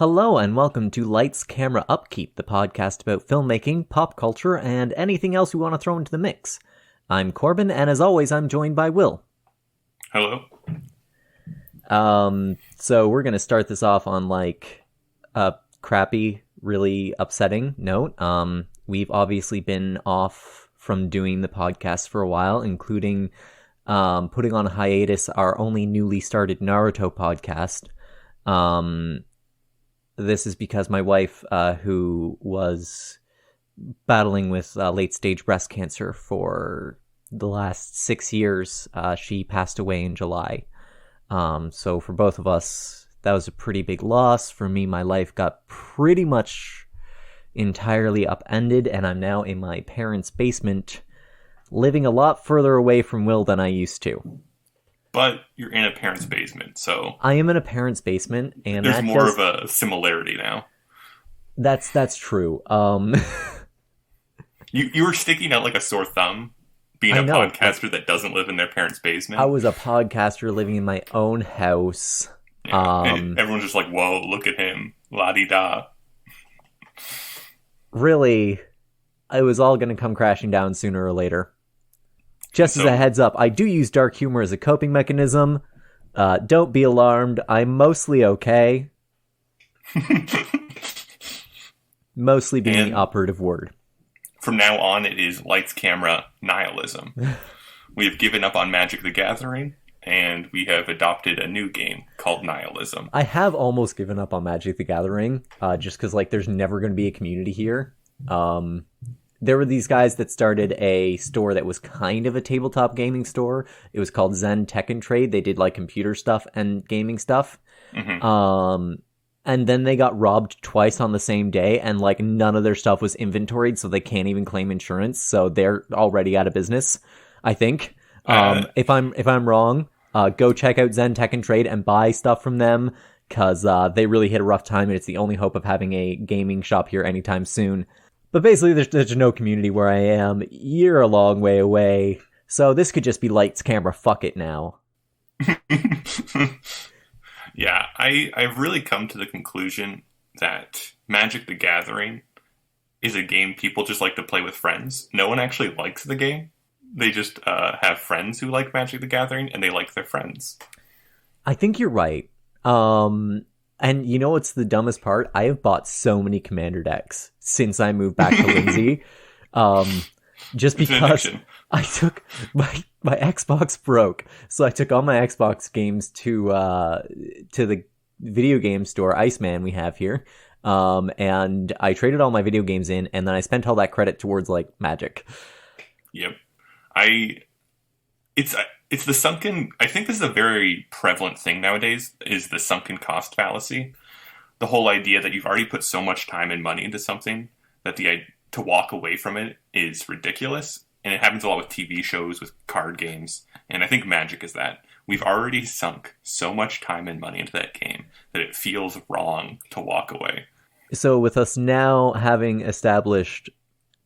Hello and welcome to Lights, Camera, Upkeep, the podcast about filmmaking, pop culture, and anything else we want to throw into the mix. I'm Corbin, and as always, I'm joined by Will. Hello. So we're going to start this off on, a crappy, really upsetting note. We've obviously been off from doing the podcast for a while, including putting on hiatus our only newly started Naruto podcast. This is because my wife, who was battling with late-stage breast cancer for the last 6 years, she passed away in July. So for both of us, that was a pretty big loss. For me, my life got pretty much entirely upended, and I'm now in my parents' basement, living a lot further away from Will than I used to. But you're in a parent's basement, so... I am in a parent's basement, and there's more of a similarity now. That's true. You were sticking out like a sore thumb, being a podcaster that doesn't live in their parents' basement. I was a podcaster living in my own house. Yeah, and everyone's just like, whoa, look at him. La-di-da. Really, it was all going to come crashing down sooner or later. Just as a heads up, I do use dark humor as a coping mechanism. Don't be alarmed. I'm mostly okay. Mostly being the operative word. From now on, it is lights, camera, nihilism. We have given up on Magic the Gathering, and we have adopted a new game called Nihilism. I have almost given up on Magic the Gathering, just because there's never going to be a community here. There were these guys that started a store that was kind of a tabletop gaming store. It was called Zen Tech and Trade. They did computer stuff and gaming stuff. Mm-hmm. And then they got robbed twice on the same day, and none of their stuff was inventoried, so they can't even claim insurance. So they're already out of business, I think. If I'm wrong, go check out Zen Tech and Trade and buy stuff from them, because they really hit a rough time, and it's the only hope of having a gaming shop here anytime soon. But basically, there's no community where I am. You're a long way away. So this could just be lights, camera, fuck it now. Yeah, I've really come to the conclusion that Magic the Gathering is a game people just like to play with friends. No one actually likes the game. They just have friends who like Magic the Gathering, and they like their friends. I think you're right. And you know what's the dumbest part? I have bought so many Commander decks since I moved back to Lindsay. Just because I took my Xbox broke, so I took all my Xbox games to the video game store, Iceman, we have here, and I traded all my video games in, and then I spent all that credit towards Magic. Yep, It's the sunken... I think this is a very prevalent thing nowadays, is the sunken cost fallacy. The whole idea that you've already put so much time and money into something that to walk away from it is ridiculous. And it happens a lot with TV shows, with card games. And I think Magic is that. We've already sunk so much time and money into that game that it feels wrong to walk away. So with us now having established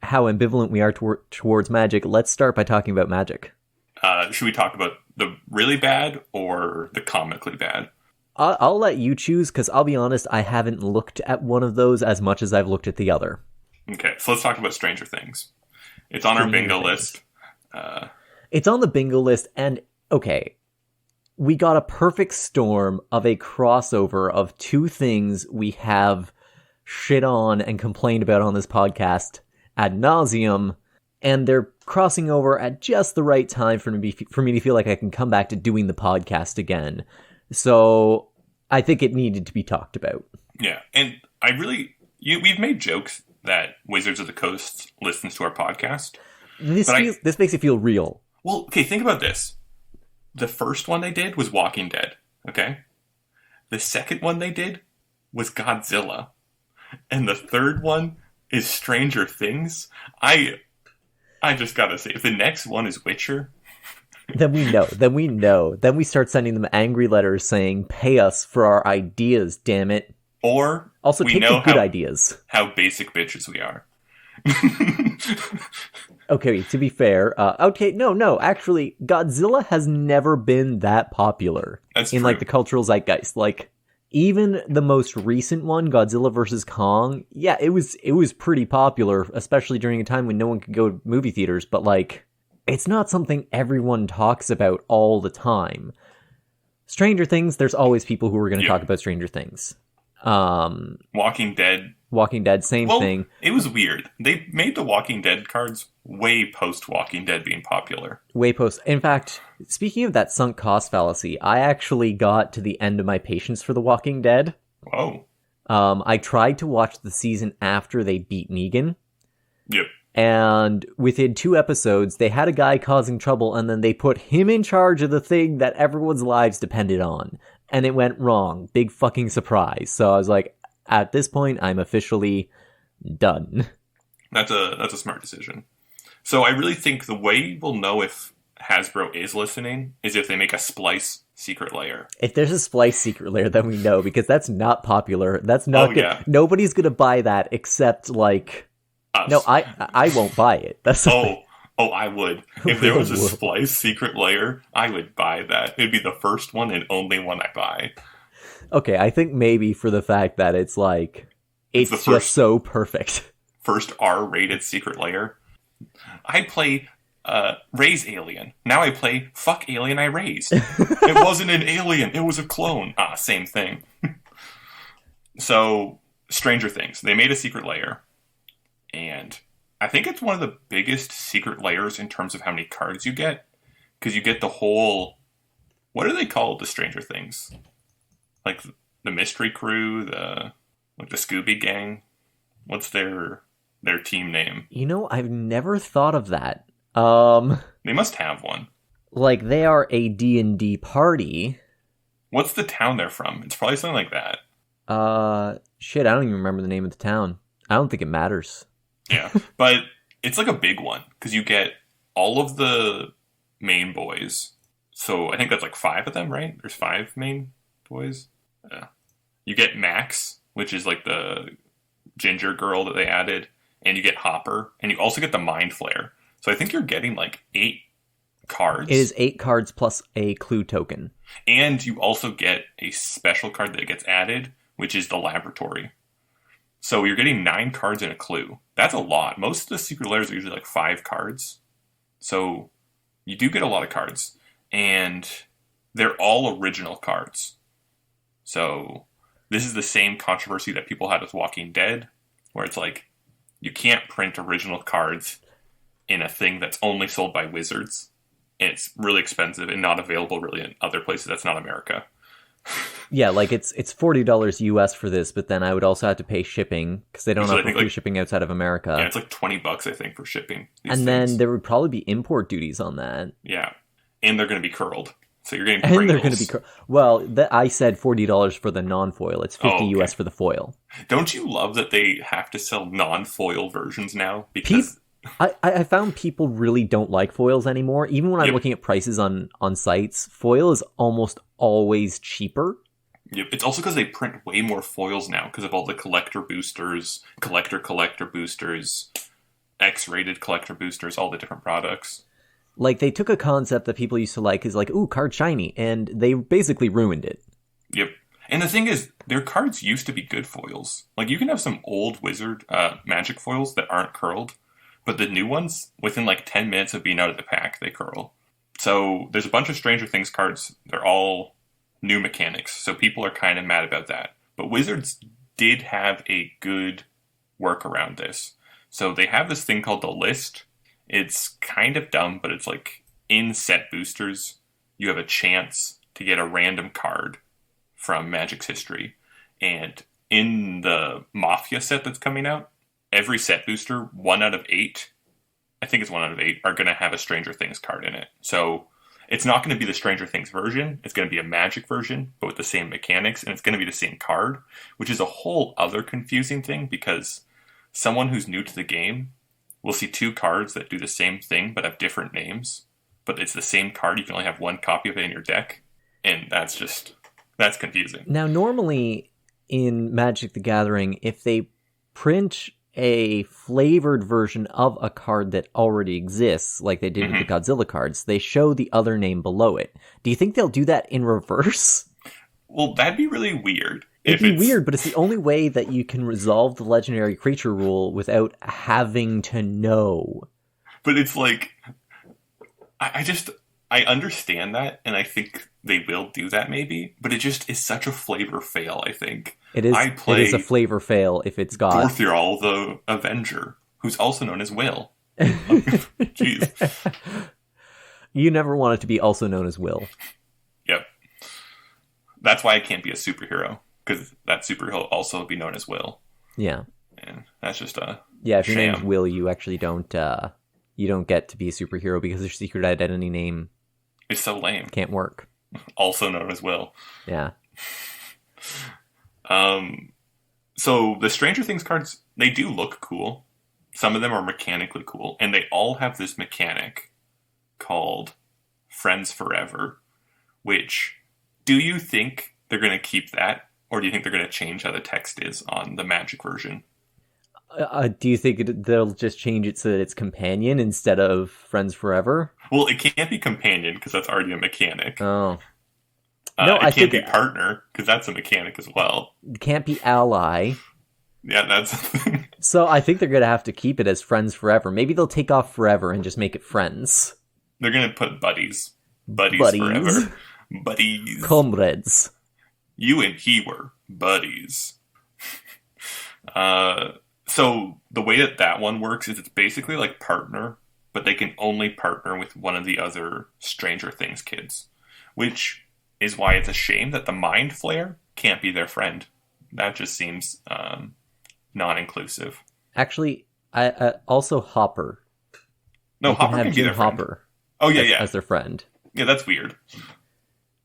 how ambivalent we are towards Magic, let's start by talking about Magic. Should we talk about the really bad or the comically bad? I'll let you choose, because I'll be honest, I haven't looked at one of those as much as I've looked at the other. Okay, so let's talk about Stranger Things. It's on our bingo list. It's on the bingo list, and okay, we got a perfect storm of a crossover of two things we have shit on and complained about on this podcast ad nauseum, and they're crossing over at just the right time for me to feel like I can come back to doing the podcast again. So I think it needed to be talked about. Yeah, and we've made jokes that Wizards of the Coast listens to our podcast. This makes it feel real. Well, okay, think about this. The first one they did was Walking Dead, okay? The second one they did was Godzilla. And the third one is Stranger Things. I just gotta say, if the next one is Witcher... Then we know. Then we start sending them angry letters saying, pay us for our ideas, damn it. Or also take the good ideas. How basic bitches we are. Okay, to be fair, actually, Godzilla has never been that popular in the cultural zeitgeist. even the most recent one, Godzilla vs. Kong, yeah, it was pretty popular, especially during a time when no one could go to movie theaters, but, like, it's not something everyone talks about all the time. Stranger Things, there's always people who are going to talk about Stranger Things. Walking Dead, same thing. It was weird. They made the Walking Dead cards way post Walking Dead being popular. Way post. In fact, speaking of that sunk cost fallacy, I actually got to the end of my patience for The Walking Dead. Whoa. I tried to watch the season after they beat Negan. Yep. And within 2 episodes, they had a guy causing trouble, and then they put him in charge of the thing that everyone's lives depended on. And it went wrong. Big fucking surprise. So I was like, at this point, I'm officially done. That's a smart decision. So I really think the way we'll know if Hasbro is listening is if they make a Splice secret layer. If there's a Splice secret layer, then we know, because that's not popular. That's not good. Yeah. Nobody's gonna buy that except, like... Us. No, I won't buy it. That's I would. If there was a Splice secret layer, I would buy that. It'd be the first one and only one I buy. Okay, I think maybe for the fact that it's like, it's just so perfect. First R-rated secret layer. I play Raise Alien. Now I play Fuck Alien I Raised. It wasn't an alien, it was a clone. Same thing. So, Stranger Things. They made a secret layer. And I think it's one of the biggest secret layers in terms of how many cards you get. Because you get the whole... What are they called, the Stranger Things? Like the Mystery Crew, the Scooby Gang? What's their team name? You know, I've never thought of that. They must have one. Like, they are a D&D party. What's the town they're from? It's probably something like that. Shit, I don't even remember the name of the town. I don't think it matters. Yeah, but it's like a big one, because you get all of the main boys. So I think that's like 5 of them, right? There's 5 main boys. Yeah. You get Max, which is like the ginger girl that they added, and you get Hopper, and you also get the Mind Flayer. So I think you're getting like 8 cards. It is 8 cards plus a clue token. And you also get a special card that gets added, which is the Laboratory. So you're getting 9 cards and a clue. That's a lot. Most of the secret layers are usually like 5 cards. So you do get a lot of cards. And they're all original cards. So this is the same controversy that people had with Walking Dead, where it's like, you can't print original cards in a thing that's only sold by Wizards. And it's really expensive and not available really in other places that's not America. Yeah, like it's $40 US for this, but then I would also have to pay shipping because they don't offer free shipping outside of America. Yeah, it's like $20 I think for shipping. And then there would probably be import duties on that. Yeah, and they're going to be curled, so you're getting. And they're going to be well. I said $40 for the non-foil. It's $50 US for the foil. Don't you love that they have to sell non-foil versions now? Because I found people really don't like foils anymore. Even when I'm looking at prices on sites, foil is almost always cheaper. Yep. It's also because they print way more foils now because of all the collector boosters, collector boosters, X-rated collector boosters, all the different products. Like, they took a concept that people used to like, is like, ooh, card shiny, and they basically ruined it. Yep. And the thing is, their cards used to be good foils. Like, you can have some old Wizard Magic foils that aren't curled, but the new ones, within like 10 minutes of being out of the pack, they curl. So there's a bunch of Stranger Things cards. They're all new mechanics, so people are kind of mad about that. But Wizards did have a good work around this. So they have this thing called the list. It's kind of dumb, but it's like in set boosters, you have a chance to get a random card from Magic's history. And in the Mafia set that's coming out, every set booster, 1 out of 8, I think it's 1 out of 8, are going to have a Stranger Things card in it. So it's not going to be the Stranger Things version. It's going to be a Magic version, but with the same mechanics, and it's going to be the same card, which is a whole other confusing thing because someone who's new to the game will see 2 cards that do the same thing but have different names, but it's the same card. You can only have 1 copy of it in your deck, and that's confusing. Now, normally in Magic the Gathering, if they print a flavored version of a card that already exists, like they did with the Godzilla cards, they show the other name below it. Do you think they'll do that in reverse? Well, that'd be really weird. It'd be weird, but it's the only way that you can resolve the legendary creature rule without having to know. But it's like, I understand that, and I think they will do that maybe, but it just is such a flavor fail, I think. It is a flavor fail if it's got... Dorthiral the Avenger, who's also known as Will. Jeez. You never want it to be also known as Will. Yep. That's why I can't be a superhero, because that superhero will also be known as Will. Yeah. And that's just a if your sham. name's Will, you actually don't get to be a superhero because your secret identity name... It's so lame. Can't work. Also known as Will. Yeah. So the Stranger Things cards, they do look cool. Some of them are mechanically cool, and they all have this mechanic called Friends Forever, which, do you think they're going to keep that, or do you think they're going to change how the text is on the Magic version? Do you think they'll just change it so that it's companion instead of Friends Forever? Well, it can't be companion, because that's already a mechanic. Oh. No, it can't be partner, because that's a mechanic as well. It can't be ally. Yeah, that's... So I think they're going to have to keep it as Friends Forever. Maybe they'll take off Forever and just make it Friends. They're going to put buddies. Buddies forever. Buddies. Comrades. You and he were buddies. So the way that one works is it's basically like partner, but they can only partner with one of the other Stranger Things kids, which is why it's a shame that the Mind Flayer can't be their friend. That just seems non-inclusive. Actually, I also Hopper. No, Hopper can be their friend. Hopper. Oh, yeah. As their friend. Yeah, that's weird.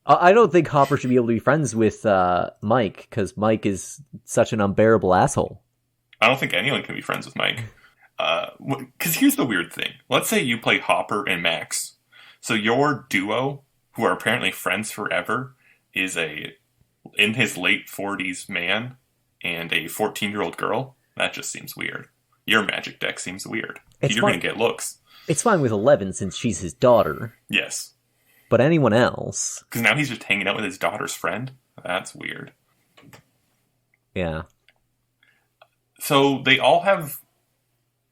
I don't think Hopper should be able to be friends with Mike, because Mike is such an unbearable asshole. I don't think anyone can be friends with Mike. Because here's the weird thing. Let's say you play Hopper and Max. So your duo, who are apparently friends forever, is in his late 40s man and a 14-year-old girl. That just seems weird. Your Magic deck seems weird. You're going to get looks. It's fine with 11 since she's his daughter. Yes. But anyone else... Because now he's just hanging out with his daughter's friend? That's weird. Yeah. So they all have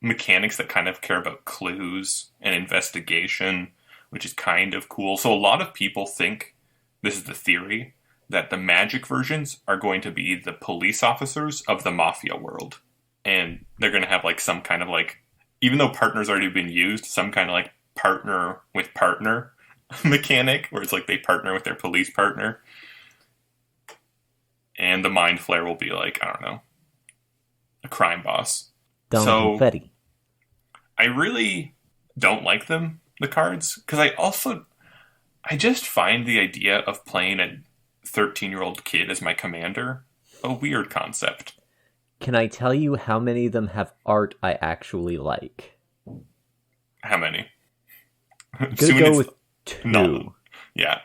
mechanics that kind of care about clues and investigation, which is kind of cool. So a lot of people think, this is the theory, that the Magic versions are going to be the police officers of the Mafia world. And they're going to have like some kind of like, even though partner's already been used, some kind of like partner with partner mechanic, where it's like they partner with their police partner. And the Mind Flayer will be like, I don't know, a crime boss. Confetti. I really don't like them, the cards, because I just find the idea of playing a 13-year-old kid as my commander a weird concept. Can I tell you how many of them have art I actually like? How many? Gonna go with 2. None. Yeah.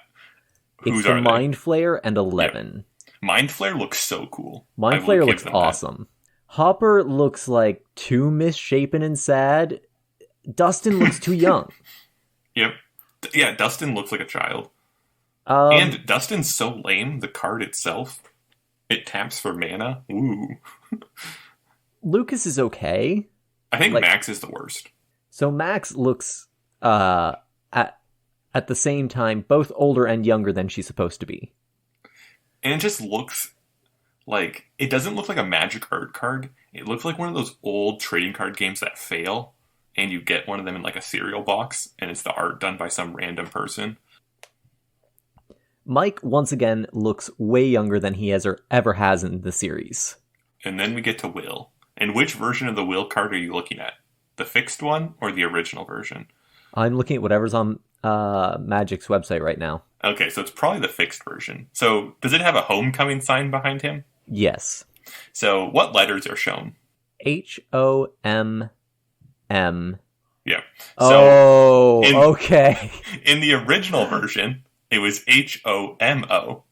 It's the Mind Flayer and 11. Yep. Mind Flayer looks so cool. Mind Flayer looks awesome. Hopper looks like too misshapen and sad. Dustin looks too young. Yep. Yeah, Dustin looks like a child. And Dustin's so lame, the card itself. It taps for mana. Ooh. Lucas is okay. I think Max is the worst. So Max looks, at the same time, both older and younger than she's supposed to be. And it just looks like... It doesn't look like a Magic art card. It looks like one of those old trading card games that fail, and you get one of them in like a cereal box, and it's the art done by some random person. Mike, once again, looks way younger than he ever has in the series. And then we get to Will. And which version of the Will card are you looking at? The fixed one or the original version? I'm looking at whatever's on Magic's website right now. Okay, so it's probably the fixed version. So does it have a homecoming sign behind him? Yes. So what letters are shown? HOMM. Yeah. So okay. In the original version, it was HOMO.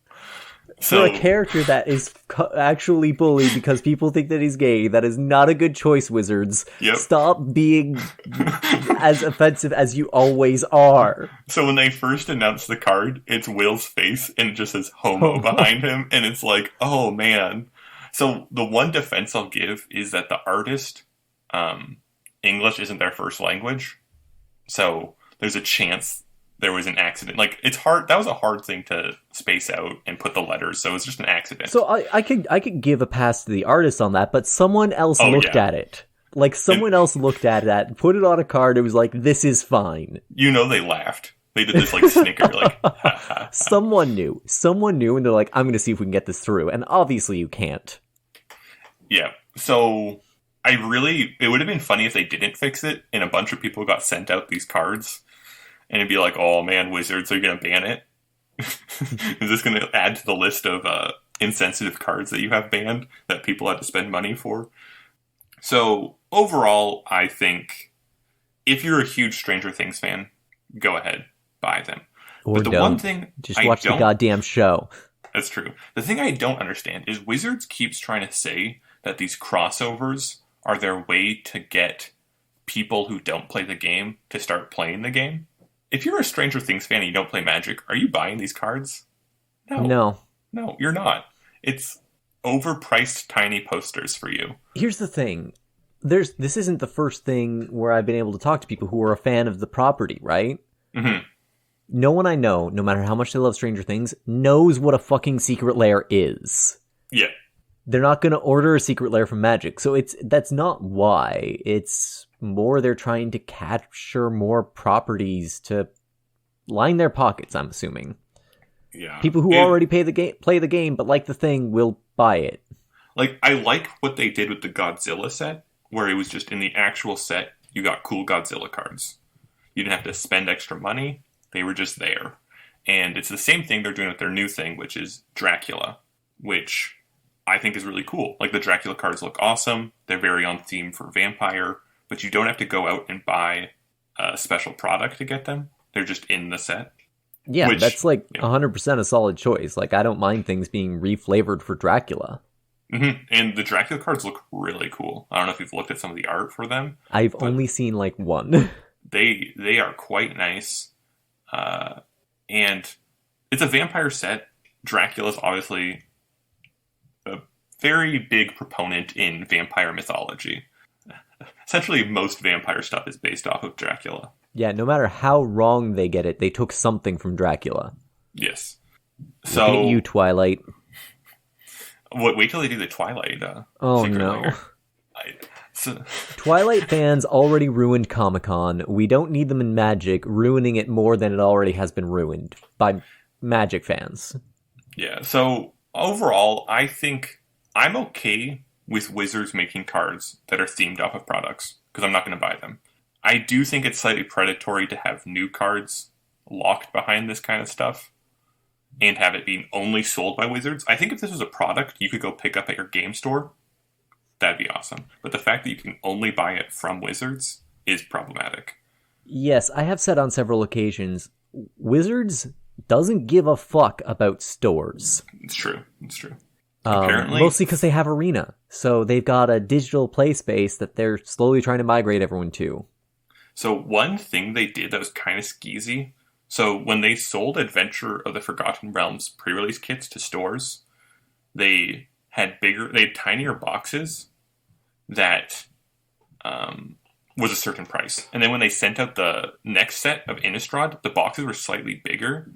For a character that is actually bullied because people think that he's gay, that is not a good choice, Wizards. Yep. Stop being as offensive as you always are. So when they first announced the card, it's Will's face, and it just says homo behind him, and it's like, oh man. So the one defense I'll give is that the artist, English isn't their first language, so there's a chance there was an accident. Like, it's hard. That was a hard thing to space out and put the letters, so it was just an accident. So I could give a pass to the artist on that, but someone else looked at it. Like, someone else looked at that, put it on a card, it was like, this is fine. You know they laughed. They did this, like, snicker, like, ha, ha, ha. Someone knew, and they're like, I'm going to see if we can get this through. And obviously you can't. Yeah, so it would have been funny if they didn't fix it, and a bunch of people got sent out these cards. And it'd be like, oh man, Wizards, are you going to ban it? Is this going to add to the list of insensitive cards that you have banned that people had to spend money for? So overall, I think if you're a huge Stranger Things fan, go ahead, buy them. Or but the don't. one thing just watch the goddamn show. That's true. The thing I don't understand is Wizards keeps trying to say that these crossovers are their way to get people who don't play the game to start playing the game. If you're a Stranger Things fan and you don't play Magic, are you buying these cards? No, you're not. It's overpriced tiny posters for you. Here's the thing. This isn't the first thing where I've been able to talk to people who are a fan of the property, right? Mm-hmm. No one I know, no matter how much they love Stranger Things, knows what a fucking secret lair is. Yeah. They're not going to order a secret lair from Magic, so that's not why. It's more they're trying to capture more properties to line their pockets, I'm assuming. Yeah. People who already play the game, but like the thing, will buy it. Like, I like what they did with the Godzilla set, where it was just in the actual set, you got cool Godzilla cards. You didn't have to spend extra money. They were just there. And it's the same thing they're doing with their new thing, which is Dracula, which I think is really cool. Like, the Dracula cards look awesome. They're very on theme for vampire, but you don't have to go out and buy a special product to get them. They're just in the set. Yeah, that's like 100% a solid choice. Like, I don't mind things being reflavored for Dracula. Mm-hmm. And the Dracula cards look really cool. I don't know if you've looked at some of the art for them. I've only seen like one. They are quite nice. And it's a vampire set. Dracula's obviously a very big proponent in vampire mythology. Essentially, most vampire stuff is based off of Dracula. Yeah, no matter how wrong they get it, they took something from Dracula. Yes. So look at you, Twilight. Wait till they do the Twilight. Oh no. So Twilight fans already ruined Comic-Con. We don't need them in Magic, ruining it more than it already has been ruined by Magic fans. Yeah, so overall, I think I'm okay with Wizards making cards that are themed off of products, because I'm not going to buy them. I do think it's slightly predatory to have new cards locked behind this kind of stuff and have it being only sold by Wizards. I think if this was a product you could go pick up at your game store, that'd be awesome. But the fact that you can only buy it from Wizards is problematic. Yes, I have said on several occasions, Wizards doesn't give a fuck about stores. It's true. Apparently, mostly because they have Arena. So they've got a digital play space that they're slowly trying to migrate everyone to. So one thing they did that was kind of skeezy. So when they sold Adventure of the Forgotten Realms pre-release kits to stores, they had tinier boxes that was a certain price. And then when they sent out the next set of Innistrad, the boxes were slightly bigger.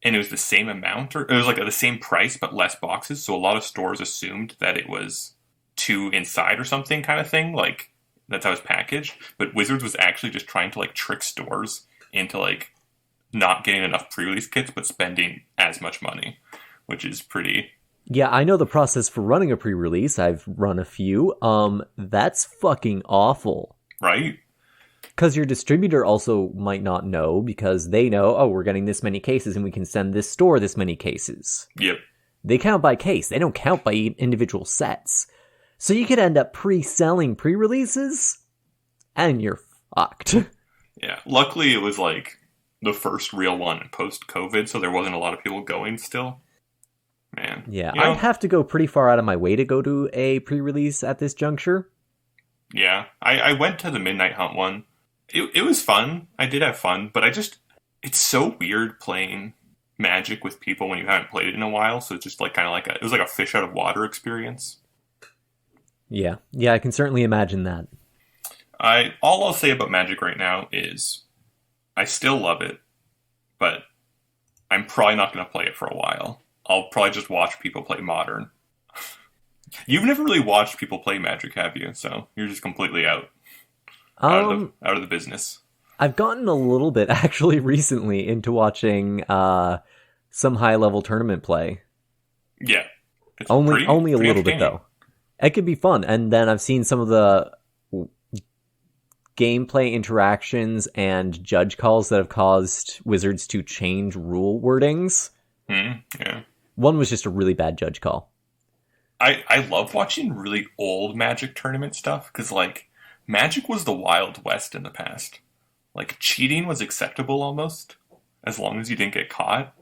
And it was the same amount, or it was like the same price, but less boxes. So a lot of stores assumed that it was 2 inside or something kind of thing. Like, that's how it's packaged. But Wizards was actually just trying to, like, trick stores into, like, not getting enough pre-release kits, but spending as much money, which is pretty... Yeah, I know the process for running a pre-release. I've run a few. That's fucking awful. Right? Because your distributor also might not know, because they know, oh, we're getting this many cases and we can send this store this many cases. Yep. They count by case. They don't count by individual sets. So you could end up pre-selling pre-releases, and you're fucked. Yeah. Luckily, it was like the first real one post-COVID, so there wasn't a lot of people going still. Man. Yeah, I'd have to go pretty far out of my way to go to a pre-release at this juncture. Yeah, I went to the Midnight Hunt one. It was fun. I did have fun, but it's so weird playing Magic with people when you haven't played it in a while. So it's just like kind of like it was like a fish out of water experience. Yeah, I can certainly imagine that. All I'll say about Magic right now is I still love it, but I'm probably not going to play it for a while. I'll probably just watch people play Modern. You've never really watched people play Magic, have you? So you're just completely out of the business. I've gotten a little bit actually recently into watching some high level tournament play. Yeah, only a little bit though. It could be fun, and then I've seen some of the gameplay interactions and judge calls that have caused Wizards to change rule wordings. Yeah, one was just a really bad judge call. I love watching really old Magic tournament stuff because, like, Magic was the Wild West in the past. Like, cheating was acceptable almost, as long as you didn't get caught.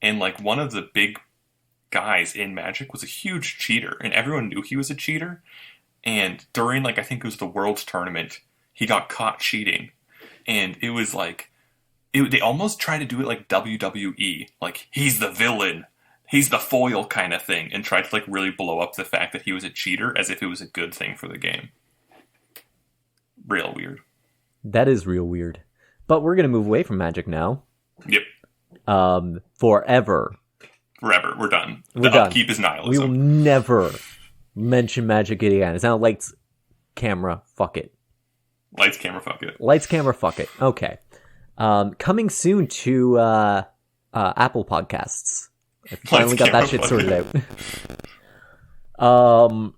And, like, one of the big guys in Magic was a huge cheater, and everyone knew he was a cheater. And during, like, I think it was the World's Tournament, he got caught cheating. And it was like, they almost tried to do it like WWE. Like, he's the villain. He's the foil kind of thing, and tried to like really blow up the fact that he was a cheater as if it was a good thing for the game. Real weird. That is real weird. But we're going to move away from Magic now. Yep. Forever. Forever. We're done. We're done. Upkeep is nihilism. We will never mention Magic again. It's now lights, camera, fuck it. Lights, camera, fuck it. Lights, camera, fuck it. Okay. Coming soon to Apple Podcasts. I finally got that shit sorted out.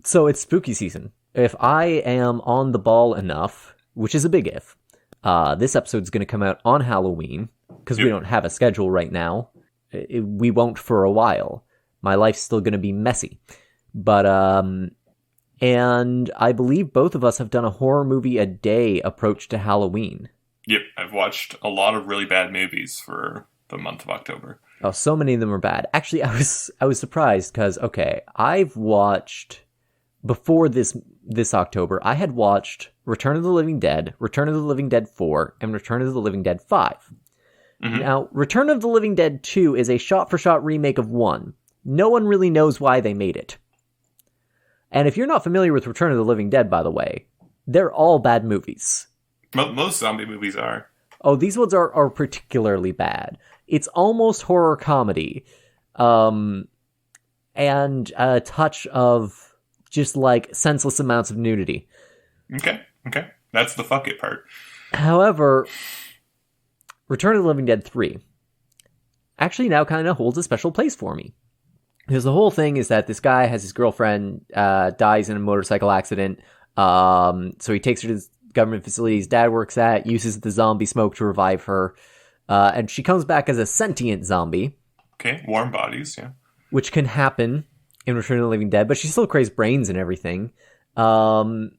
So it's spooky season. If I am on the ball enough, which is a big if, this episode's going to come out on Halloween, because we don't have a schedule right now. We won't for a while. My life's still going to be messy. But, and I believe both of us have done a horror movie a day approach to Halloween. Yep, I've watched a lot of really bad movies for the month of October. Oh, so many of them are bad. Actually, I was surprised because, okay, I've watched, before this October, I had watched Return of the Living Dead, Return of the Living Dead 4, and Return of the Living Dead 5. Mm-hmm. Now, Return of the Living Dead 2 is a shot-for-shot remake of 1. No one really knows why they made it. And if you're not familiar with Return of the Living Dead, by the way, they're all bad movies. Most zombie movies are. Oh, these ones are particularly bad. It's almost horror comedy. And a touch of just like senseless amounts of nudity. Okay. That's the fuck it part. However, Return of the Living Dead 3 actually now kind of holds a special place for me. Because the whole thing is that this guy has his girlfriend, dies in a motorcycle accident. So he takes her to this government facility his dad works at, uses the zombie smoke to revive her. And she comes back as a sentient zombie. Okay, warm bodies, yeah. Which can happen in Return of the Living Dead, but she still craves brains and everything. And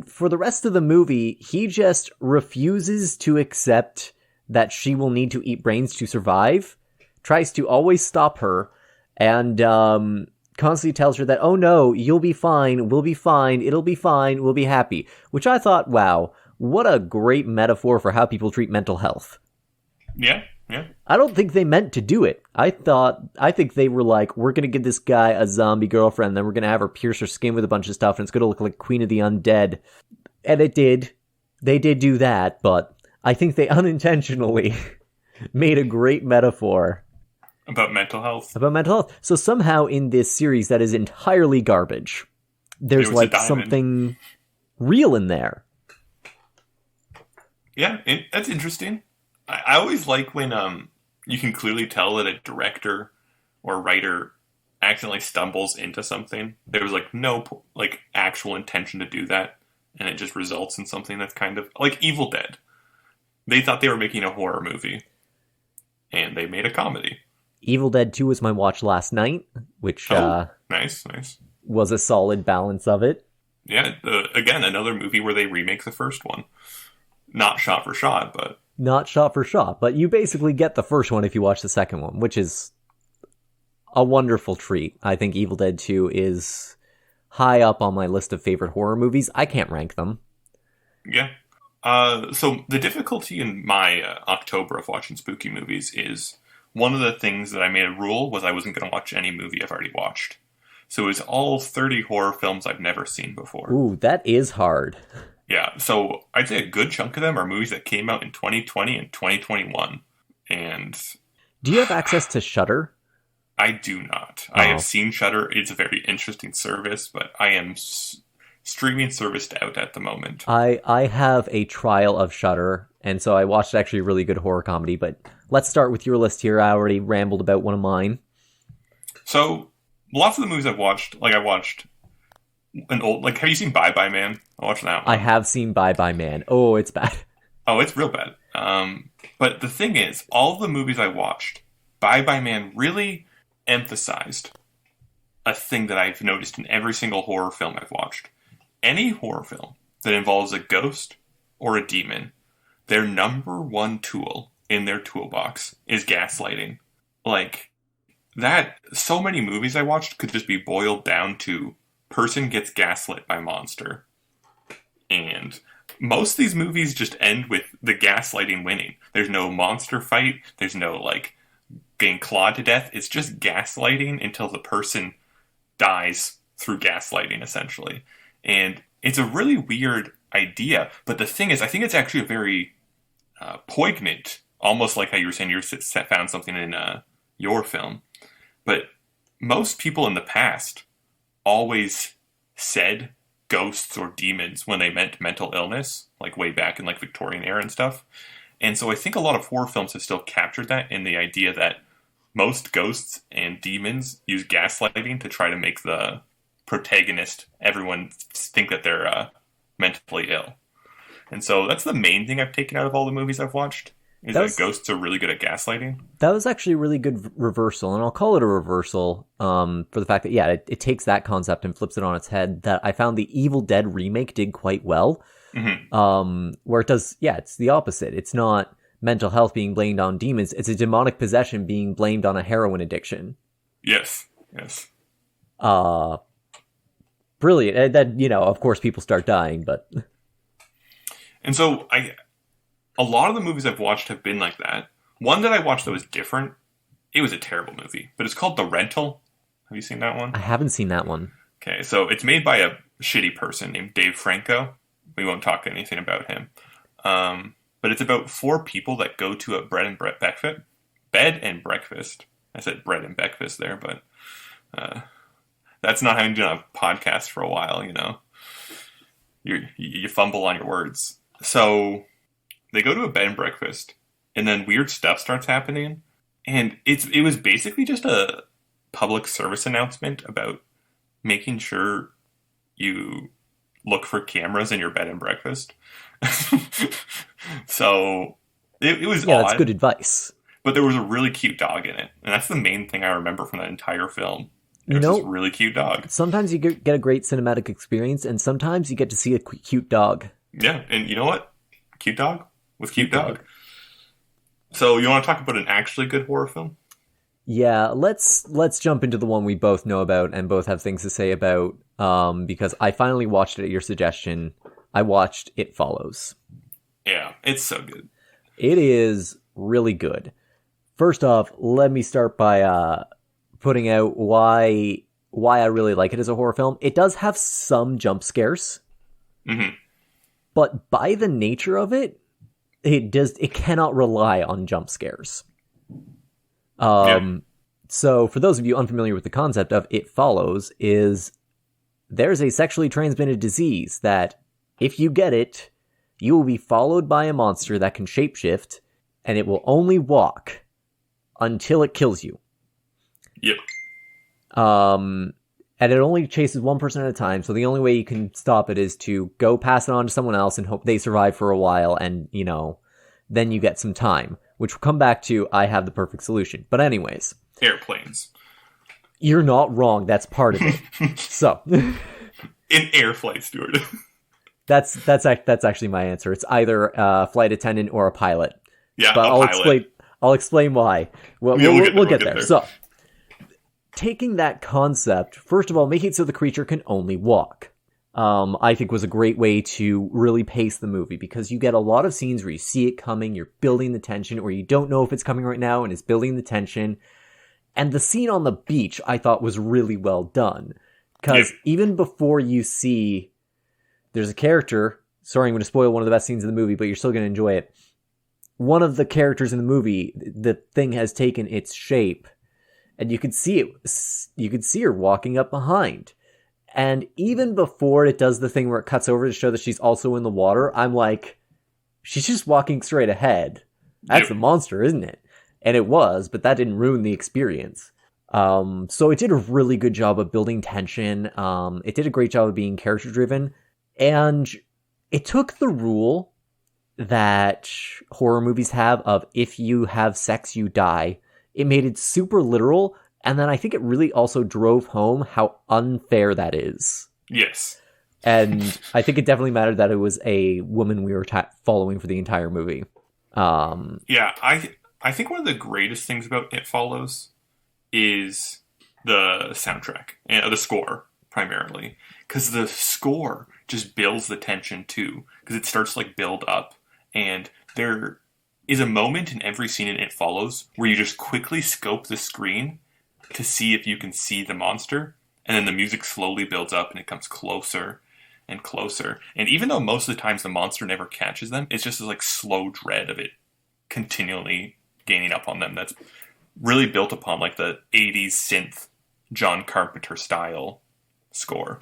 for the rest of the movie, he just refuses to accept that she will need to eat brains to survive, tries to always stop her, and constantly tells her that, oh no, you'll be fine, we'll be fine, it'll be fine, we'll be happy. Which I thought, wow, what a great metaphor for how people treat mental health. Yeah. I don't think they meant to do it. I think they were like, we're going to give this guy a zombie girlfriend, then we're going to have her pierce her skin with a bunch of stuff, and it's going to look like Queen of the Undead. And it did. They did do that, but I think they unintentionally made a great metaphor. About mental health. So somehow in this series that is entirely garbage, there's like something real in there. Yeah, that's interesting. I always like when you can clearly tell that a director or writer accidentally stumbles into something. There was like no like actual intention to do that, and it just results in something that's kind of like Evil Dead. They thought they were making a horror movie, and they made a comedy. Evil Dead 2 was my watch last night, which nice was a solid balance of it. Yeah, again, another movie where they remake the first one. Not shot for shot, but... Not shot for shot, but you basically get the first one if you watch the second one, which is a wonderful treat. I think Evil Dead 2 is high up on my list of favorite horror movies. I can't rank them. Yeah. So the difficulty in my October of watching spooky movies is one of the things that I made a rule was I wasn't going to watch any movie I've already watched. So it was all 30 horror films I've never seen before. Ooh, that is hard. Yeah, so I'd say a good chunk of them are movies that came out in 2020 and 2021. And do you have access to Shudder? I do not. Oh. I have seen Shudder. It's a very interesting service, but I am streaming serviced out at the moment. I have a trial of Shudder, and so I watched actually a really good horror comedy, but let's start with your list here. I already rambled about one of mine. So, lots of the movies I've watched, I watched an old, have you seen Bye Bye Man? I watched that one. I have seen Bye Bye Man. Oh, it's bad. Oh, it's real bad. But the thing is, all the movies I watched, Bye Bye Man really emphasized a thing that I've noticed in every single horror film I've watched. Any horror film that involves a ghost or a demon, their number one tool in their toolbox is gaslighting. So many movies I watched could just be boiled down to person gets gaslit by monster. And most of these movies just end with the gaslighting winning. There's no monster fight. There's no, getting clawed to death. It's just gaslighting until the person dies through gaslighting, essentially. And it's a really weird idea. But the thing is, I think it's actually a very poignant, almost like how you were saying you found something in your film. But most people in the past always said ghosts or demons when they meant mental illness, way back in Victorian era and stuff. And so I think a lot of horror films have still captured that in the idea that most ghosts and demons use gaslighting to try to make the protagonist, everyone think that they're mentally ill. And so that's the main thing I've taken out of all the movies I've watched, is that ghosts are really good at gaslighting. That was actually a really good reversal, and I'll call it a reversal for the fact that, it takes that concept and flips it on its head, that I found the Evil Dead remake did quite well. Mm-hmm. Where it does, it's the opposite. It's not mental health being blamed on demons, it's a demonic possession being blamed on a heroin addiction. Yes. Brilliant. That, of course people start dying, but... And so a lot of the movies I've watched have been like that. One that I watched that was different, it was a terrible movie, but it's called The Rental. Have you seen that one? I haven't seen that one. Okay, so it's made by a shitty person named Dave Franco. We won't talk anything about him. But it's about 4 people that go to a bed and breakfast. I said bread and breakfast there, but that's not having done a podcast for a while, You fumble on your words. So they go to a bed and breakfast, and then weird stuff starts happening. And it was basically just a public service announcement about making sure you look for cameras in your bed and breakfast. So it was odd. That's good advice. But there was a really cute dog in it. And that's the main thing I remember from that entire film. There's this really cute dog. Sometimes you get a great cinematic experience, and sometimes you get to see a cute dog. Yeah, and you know what? Cute dog with cute dog. So you want to talk about an actually good horror film? Yeah, let's jump into the one we both know about and both have things to say about, because I finally watched it at your suggestion. I watched It Follows. Yeah, it's so good. It is really good. First off, let me start by putting out why I really like it as a horror film. It does have some jump scares. Mm-hmm. But by the nature of it, it cannot rely on jump scares. So for those of you unfamiliar with the concept of It Follows, is there's a sexually transmitted disease that if you get it, you will be followed by a monster that can shapeshift, and it will only walk until it kills you. Yep. And it only chases one person at a time, so the only way you can stop it is to go pass it on to someone else and hope they survive for a while, and, then you get some time. Which will come back to, I have the perfect solution. But anyways. Airplanes. You're not wrong, that's part of it. So. An air flight steward. That's actually my answer. It's either a flight attendant or a pilot. Yeah, but I'll explain why. We'll get there. So, taking that concept, first of all, making it so the creature can only walk, I think was a great way to really pace the movie, because you get a lot of scenes where you see it coming, you're building the tension, or you don't know if it's coming right now and it's building the tension. And the scene on the beach, I thought, was really well done. Because even before you see, there's a character, sorry, I'm going to spoil one of the best scenes in the movie, but you're still going to enjoy it. One of the characters in the movie, the thing has taken its shape, and you could see it. You could see her walking up behind. And even before it does the thing where it cuts over to show that she's also in the water, I'm like, she's just walking straight ahead. That's the monster, isn't it? And it was, but that didn't ruin the experience. So it did a really good job of building tension. It did a great job of being character-driven. And it took the rule that horror movies have of if you have sex, you die. It made it super literal. And then I think it really also drove home how unfair that is. Yes. And I think it definitely mattered that it was a woman we were following for the entire movie. Yeah, I think one of the greatest things about It Follows is the soundtrack, the score, primarily. Because the score just builds the tension, too. Because it starts to, build up. And there is a moment in every scene in It Follows where you just quickly scope the screen to see if you can see the monster. And then the music slowly builds up and it comes closer and closer. And even though most of the times the monster never catches them, it's just this, slow dread of it continually gaining up on them. That's really built upon the 80s synth John Carpenter style score.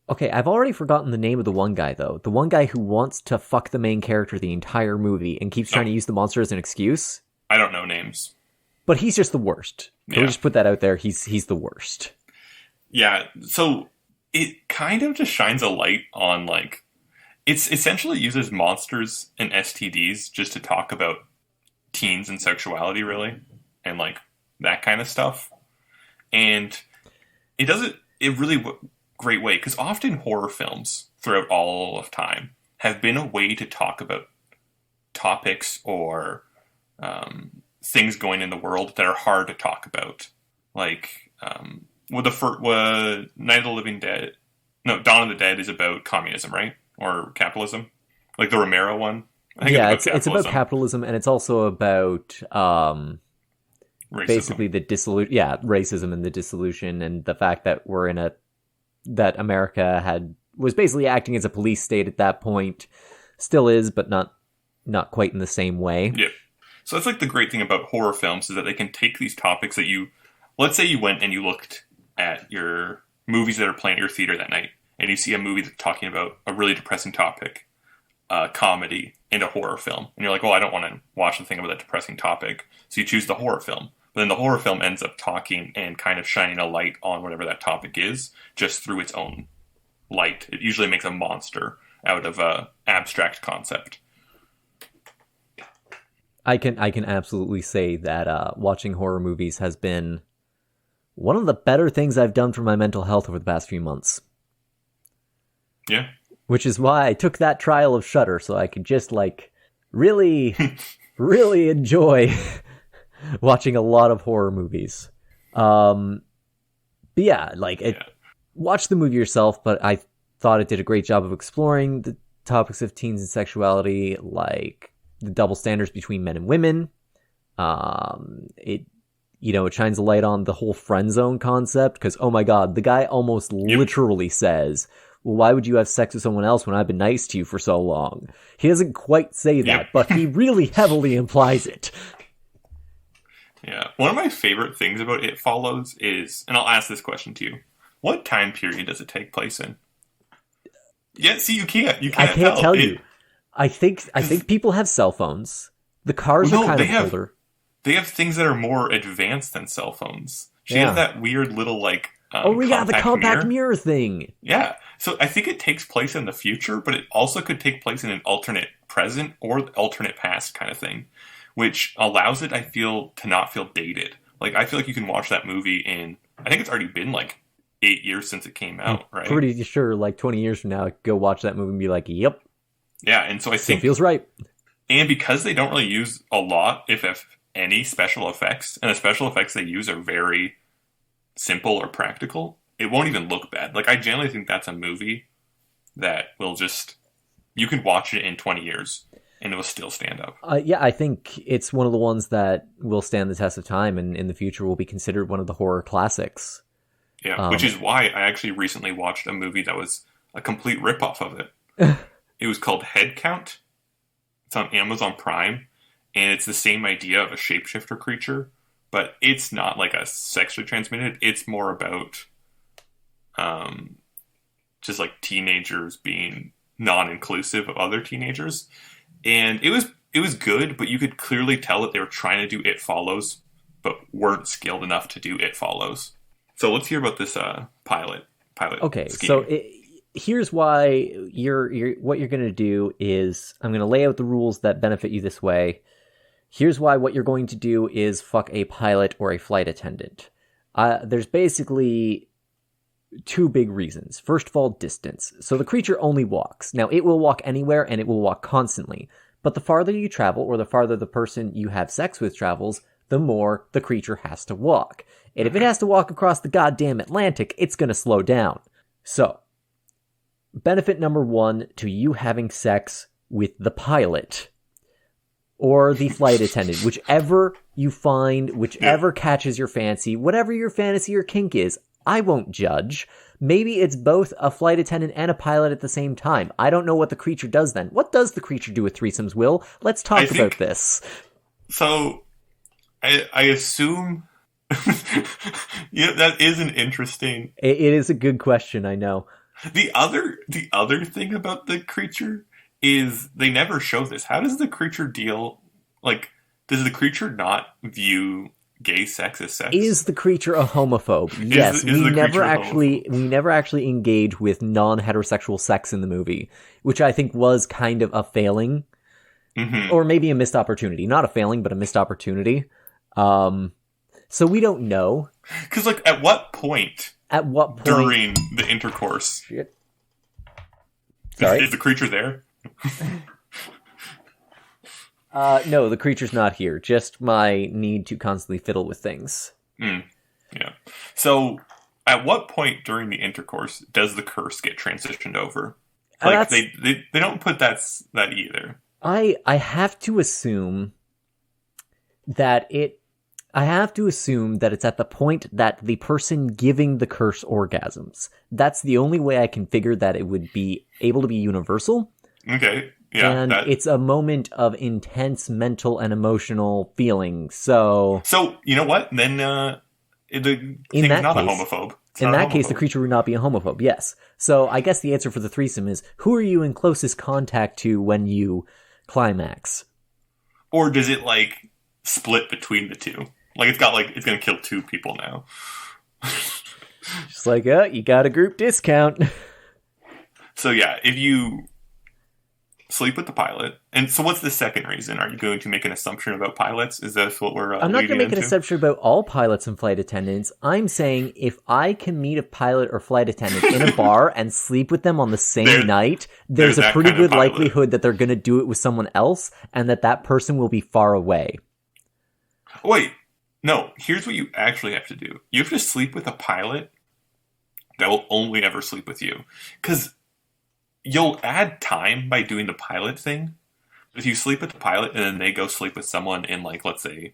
Okay, I've already forgotten the name of the one guy, though. The one guy who wants to fuck the main character the entire movie and keeps trying to use the monster as an excuse. I don't know names. But he's just the worst. Can we just put that out there? He's the worst. Yeah, so it kind of just shines a light on, it's essentially uses monsters and STDs just to talk about teens and sexuality, really, and that kind of stuff. And it does it in really great way, because often horror films throughout all of time have been a way to talk about topics or things going in the world that are hard to talk about, Night of the Living Dead. No, Dawn of the Dead is about communism, right, or capitalism, the Romero one. I think it's about capitalism, and it's also about basically the racism and the dissolution, and the fact that that America was basically acting as a police state at that point, still is, but not quite in the same way. Yeah. So that's the great thing about horror films is that they can take these topics that let's say you went and you looked at your movies that are playing at your theater that night, and you see a movie that's talking about a really depressing topic, comedy, and a horror film. And you're like, well, I don't want to watch the thing about that depressing topic. So you choose the horror film. But then the horror film ends up talking and kind of shining a light on whatever that topic is, just through its own light. It usually makes a monster out of a abstract concept. I can absolutely say that watching horror movies has been one of the better things I've done for my mental health over the past few months. Yeah. Which is why I took that trial of Shudder, so I could just really, really enjoy watching a lot of horror movies. But yeah, watch the movie yourself, but I thought it did a great job of exploring the topics of teens and sexuality, the double standards between men and women. It shines a light on the whole friend zone concept, because, oh my god, the guy almost literally says, well, why would you have sex with someone else when I've been nice to you for so long? He doesn't quite say that, but he really heavily implies it. Yeah. One of my favorite things about It Follows is, and I'll ask this question to you, what time period does it take place in? Yeah, see, you can't I can't tell you. I think people have cell phones. The cars are kind of older. They have things that are more advanced than cell phones. She has that weird little the compact mirror thing. Yeah. So I think it takes place in the future, but it also could take place in an alternate present or alternate past kind of thing, which allows it, I feel, to not feel dated. I feel like you can watch that movie I think it's already been 8 years since it came out, right? Pretty sure 20 years from now, go watch that movie and be like, yep. Yeah, and so I think it feels right. And because they don't really use a lot, if any, special effects, and the special effects they use are very simple or practical, it won't even look bad. Like, I genuinely think that's a movie that will just, you can watch it in 20 years and it will still stand up. Yeah, I think it's one of the ones that will stand the test of time and in the future will be considered one of the horror classics. Yeah, which is why I actually recently watched a movie that was a complete ripoff of it. It was called Head Count. It's on Amazon Prime, and it's the same idea of a shapeshifter creature, but it's not like a sexually transmitted. It's more about just like teenagers being non-inclusive of other teenagers. And it was good, but you could clearly tell that they were trying to do It Follows, but weren't skilled enough to do It Follows. So let's hear about this pilot. Okay, scheme. so here's why what you're going to do is I'm going to lay out the rules that benefit you this way. Here's why what you're going to do is fuck a pilot or a flight attendant. There's basically two big reasons. First of all, distance. So the creature only walks. Now, it will walk anywhere and it will walk constantly. But the farther you travel or the farther the person you have sex with travels, the more the creature has to walk. And if it has to walk across the goddamn Atlantic, it's going to slow down. So, benefit number one to you having sex with the pilot or the flight attendant, whichever you find, whichever catches your fancy, whatever your fantasy or kink is, I won't judge. Maybe it's both a flight attendant and a pilot at the same time. I don't know what the creature does then. What does the creature do with threesomes, Will? Let's talk about this. So, I assume... yeah, that is an interesting... It is a good question, I know. The other thing about the creature is they never show this. How does the creature deal? Like, does the creature not view gay sex as sex? Is the creature a homophobe? Yes, we never actually engage with non-heterosexual sex in the movie, which I think was kind of a failing, or maybe a missed opportunity. Not a failing, but a missed opportunity. So we don't know. Because, like, at what point during the intercourse? Shit. Sorry? Is the creature there? No, the creature's not here. Just my need to constantly fiddle with things. Yeah. So, at what point during the intercourse does the curse get transitioned over? Like, they don't put that either. I have to assume that it's at the point that the person giving the curse orgasms. That's the only way I can figure that it would be able to be universal. Okay. Yeah. And it's a moment of intense mental and emotional feeling. So you know what? Then a homophobe. In that case, the creature would not be a homophobe, yes. So I guess the answer for the threesome is, who are you in closest contact to when you climax? Or does it, like, split between the two? Like, it's going to kill two people now. Just like, you got a group discount. So, yeah, if you sleep with the pilot. And so what's the second reason? Are you going to make an assumption about pilots? Is that what we're I'm not going to make an assumption about all pilots and flight attendants. I'm saying if I can meet a pilot or flight attendant in a bar and sleep with them on the same night, there's a pretty good likelihood that they're going to do it with someone else and that person will be far away. Wait. No, here's what you actually have to do. You have to sleep with a pilot that will only ever sleep with you. Because you'll add time by doing the pilot thing. If you sleep with the pilot and then they go sleep with someone in, like, let's say,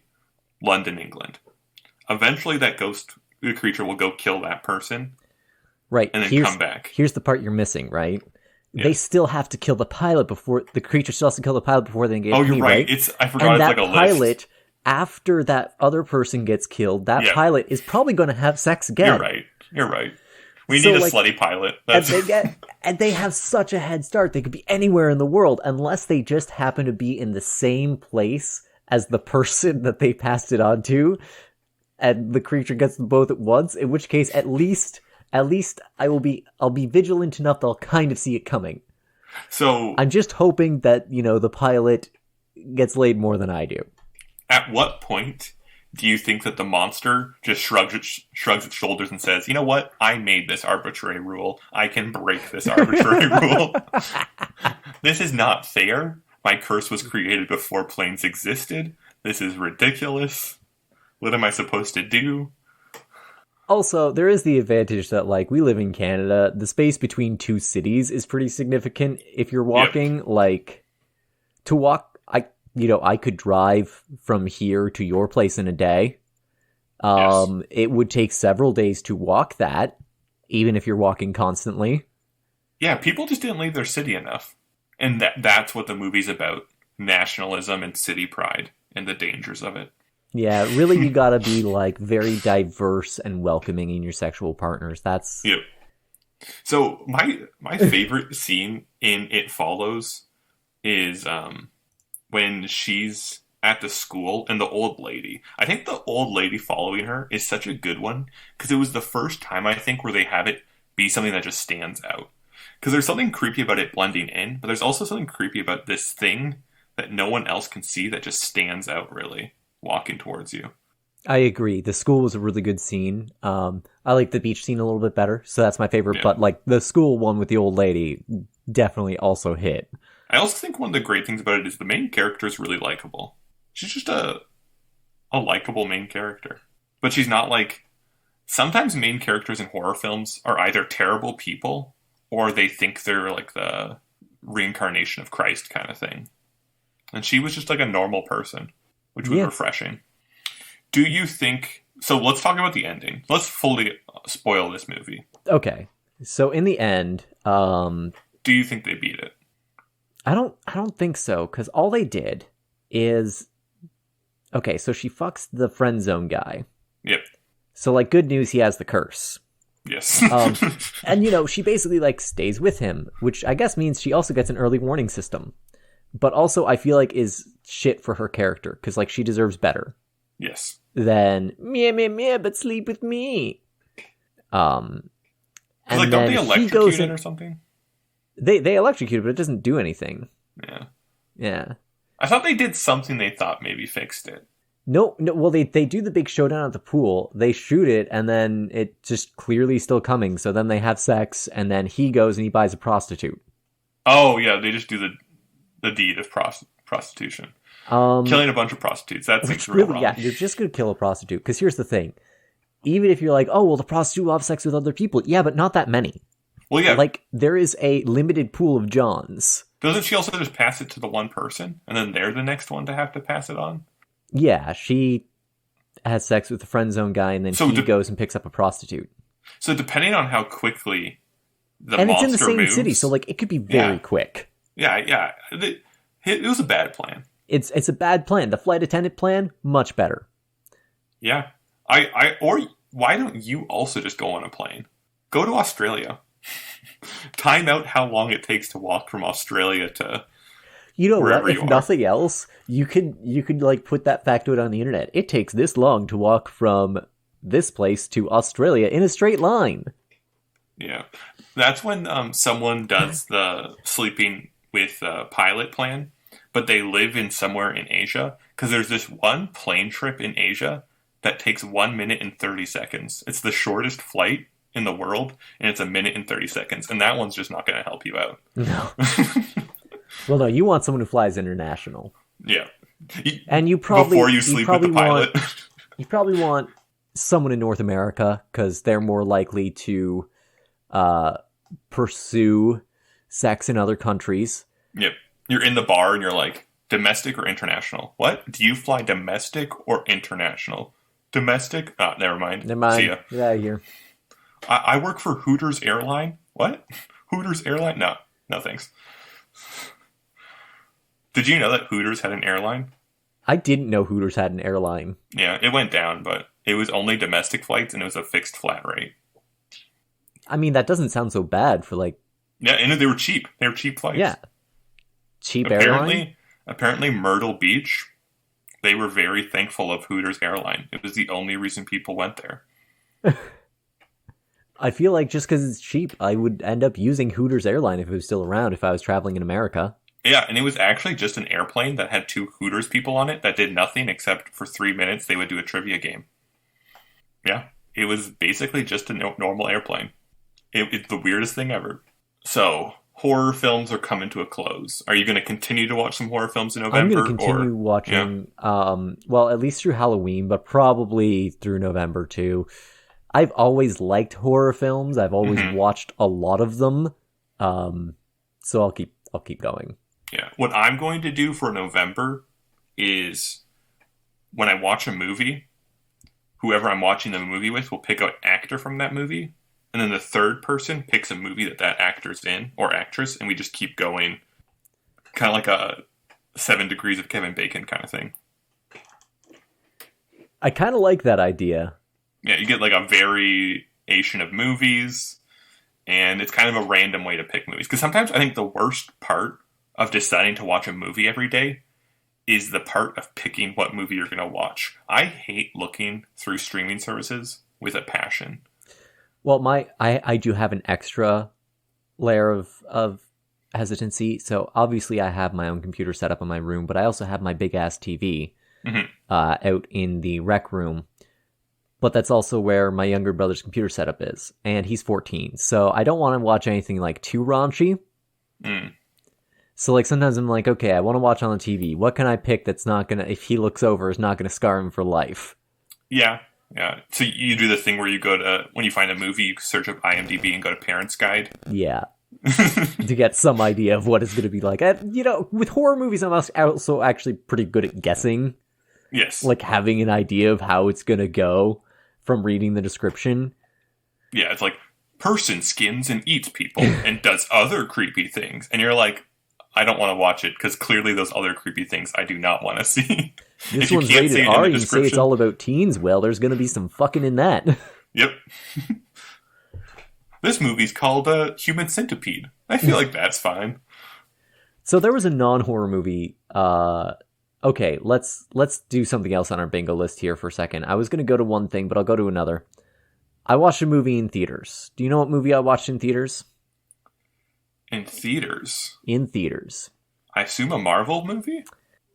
London, England, eventually that the creature will go kill that person. Right. And then come back. Here's the part you're missing, right? Yeah. They still have to kill the pilot before... The creature still has to kill the pilot before they engage. Oh, you're right. I forgot and it's like a pilot, list. After that other person gets killed, that pilot is probably going to have sex again. You're right. We need a slutty pilot. And they have such a head start. They could be anywhere in the world unless they just happen to be in the same place as the person that they passed it on to, and the creature gets them both at once. In which case, at least I'll be vigilant enough that I'll kind of see it coming. So I'm just hoping that the pilot gets laid more than I do. At what point do you think that the monster just shrugs its shoulders and says, you know what? I made this arbitrary rule. I can break this arbitrary rule. This is not fair. My curse was created before planes existed. This is ridiculous. What am I supposed to do? Also, there is the advantage that, like, we live in Canada. The space between two cities is pretty significant. If you're walking, like, to walk, I could drive from here to your place in a day. It would take several days to walk that, even if you're walking constantly. Yeah, people just didn't leave their city enough. And that's what the movie's about. Nationalism and city pride and the dangers of it. Yeah, really, you gotta be, like, very diverse and welcoming in your sexual partners. That's... Yep. So, my favorite scene in It Follows is when she's at the school and the old lady. I think the old lady following her is such a good one, because it was the first time, I think, where they have it be something that just stands out. Because there's something creepy about it blending in, but there's also something creepy about this thing that no one else can see that just stands out, really, walking towards you. I agree. The school was a really good scene. I like the beach scene a little bit better, so that's my favorite. Yeah. But, like, the school one with the old lady definitely also hit. I also think one of the great things about it is the main character is really likable. She's just a likable main character. But she's not, like... Sometimes main characters in horror films are either terrible people, or they think they're, like, the reincarnation of Christ kind of thing. And she was just, like, a normal person, which was refreshing. Do you think... So let's talk about the ending. Let's fully spoil this movie. Okay. So in the end... Do you think they beat it? I don't think so, because all they did is... Okay, so she fucks the friend zone guy. Yep. So, like, good news, he has the curse. Yes. And, she basically, like, stays with him, which I guess means she also gets an early warning system. But also, I feel like is shit for her character, because, like, she deserves better. Yes. Than, meh, but sleep with me. And like, don't they electrocute it or something? They electrocute it, but it doesn't do anything. Yeah. Yeah. I thought they did something they thought maybe fixed it. No, well, they do the big showdown at the pool. They shoot it, and then it just clearly still coming. So then they have sex, and then he goes and he buys a prostitute. Oh, yeah, they just do the deed of prostitution. Killing a bunch of prostitutes. That seems real wrong. Yeah, you're just going to kill a prostitute. Because here's the thing. Even if you're like, oh, well, the prostitute will have sex with other people. Yeah, but not that many. Well, yeah. Like, there is a limited pool of Johns. Doesn't she also just pass it to the one person? And then they're the next one to have to pass it on? Yeah, she has sex with the friend zone guy, and then he goes and picks up a prostitute. So depending on how quickly the and monster it's in the same moves, city, so like it could be very quick. Yeah. It was a bad plan. It's a bad plan. The flight attendant plan, much better. Yeah. Or why don't you also just go on a plane? Go to Australia. Time out how long it takes to walk from Australia to... You know what? If nothing else, you could like put that factoid on the internet. It takes this long to walk from this place to Australia in a straight line. Yeah, that's when someone does the sleeping with pilot plan, but they live in somewhere in Asia, because there's this one plane trip in Asia that takes 1 minute and 30 seconds. It's the shortest flight in the world, and it's 1 minute and 30 seconds, and that one's just not going to help you out. No. Well, no, you want someone who flies international. Yeah. And you probably... Before you sleep with the pilot. You probably want someone in North America, because they're more likely to pursue sex in other countries. Yep. You're in the bar and you're like, domestic or international? What? Do you fly domestic or international? Domestic? Ah, never mind. Never mind. See ya. Get out of here. I work for Hooters Airline. What? Hooters Airline? No thanks. Did you know that Hooters had an airline? I didn't know Hooters had an airline. Yeah, it went down, but it was only domestic flights, and it was a fixed flat rate. I mean, that doesn't sound so bad for, like... Yeah, and they were cheap. They were cheap flights. Yeah. Cheap airline? Apparently, Myrtle Beach, they were very thankful of Hooters Airline. It was the only reason people went there. I feel like just because it's cheap, I would end up using Hooters Airline if it was still around, if I was traveling in America. Yeah, and it was actually just an airplane that had 2 Hooters people on it that did nothing except for 3 minutes they would do a trivia game. Yeah, it was basically just a normal airplane. It's the weirdest thing ever. So, horror films are coming to a close. Are you going to continue to watch some horror films in November? I'm going to continue watching, well, at least through Halloween, but probably through November too. I've always liked horror films. I've always watched a lot of them. So I'll keep going. Yeah. What I'm going to do for November is when I watch a movie, whoever I'm watching the movie with will pick an actor from that movie. And then the third person picks a movie that actor's in, or actress, and we just keep going. Kind of like a 7 Degrees of Kevin Bacon kind of thing. I kind of like that idea. Yeah, you get like a variation of movies, and it's kind of a random way to pick movies. Because sometimes I think the worst part of deciding to watch a movie every day is the part of picking what movie you're going to watch. I hate looking through streaming services with a passion. Well, I do have an extra layer of hesitancy. So obviously I have my own computer set up in my room, but I also have my big ass TV out in the rec room. But that's also where my younger brother's computer setup is, and he's 14. So I don't want to watch anything like too raunchy. So like sometimes I'm like, okay, I want to watch on the TV. What can I pick that's not gonna, if he looks over, is not gonna scar him for life? Yeah. So you do the thing where you go to, when you find a movie, you search up IMDb and go to Parents Guide. Yeah. To get some idea of what it's going to be like. With horror movies, I'm also actually pretty good at guessing. Yes. Like having an idea of how it's going to go from reading the description. Yeah, it's like, person skins and eats people and does other creepy things. And you're like, I don't want to watch it because clearly those other creepy things I do not want to see. This one's rated R. You say it's all about teens. Well, there's going to be some fucking in that. Yep. This movie's called Human Centipede. I feel like that's fine. So there was a non-horror movie. Okay, let's do something else on our bingo list here for a second. I was going to go to one thing, but I'll go to another. I watched a movie in theaters. Do you know what movie I watched in theaters? In theaters? In theaters. I assume a Marvel movie?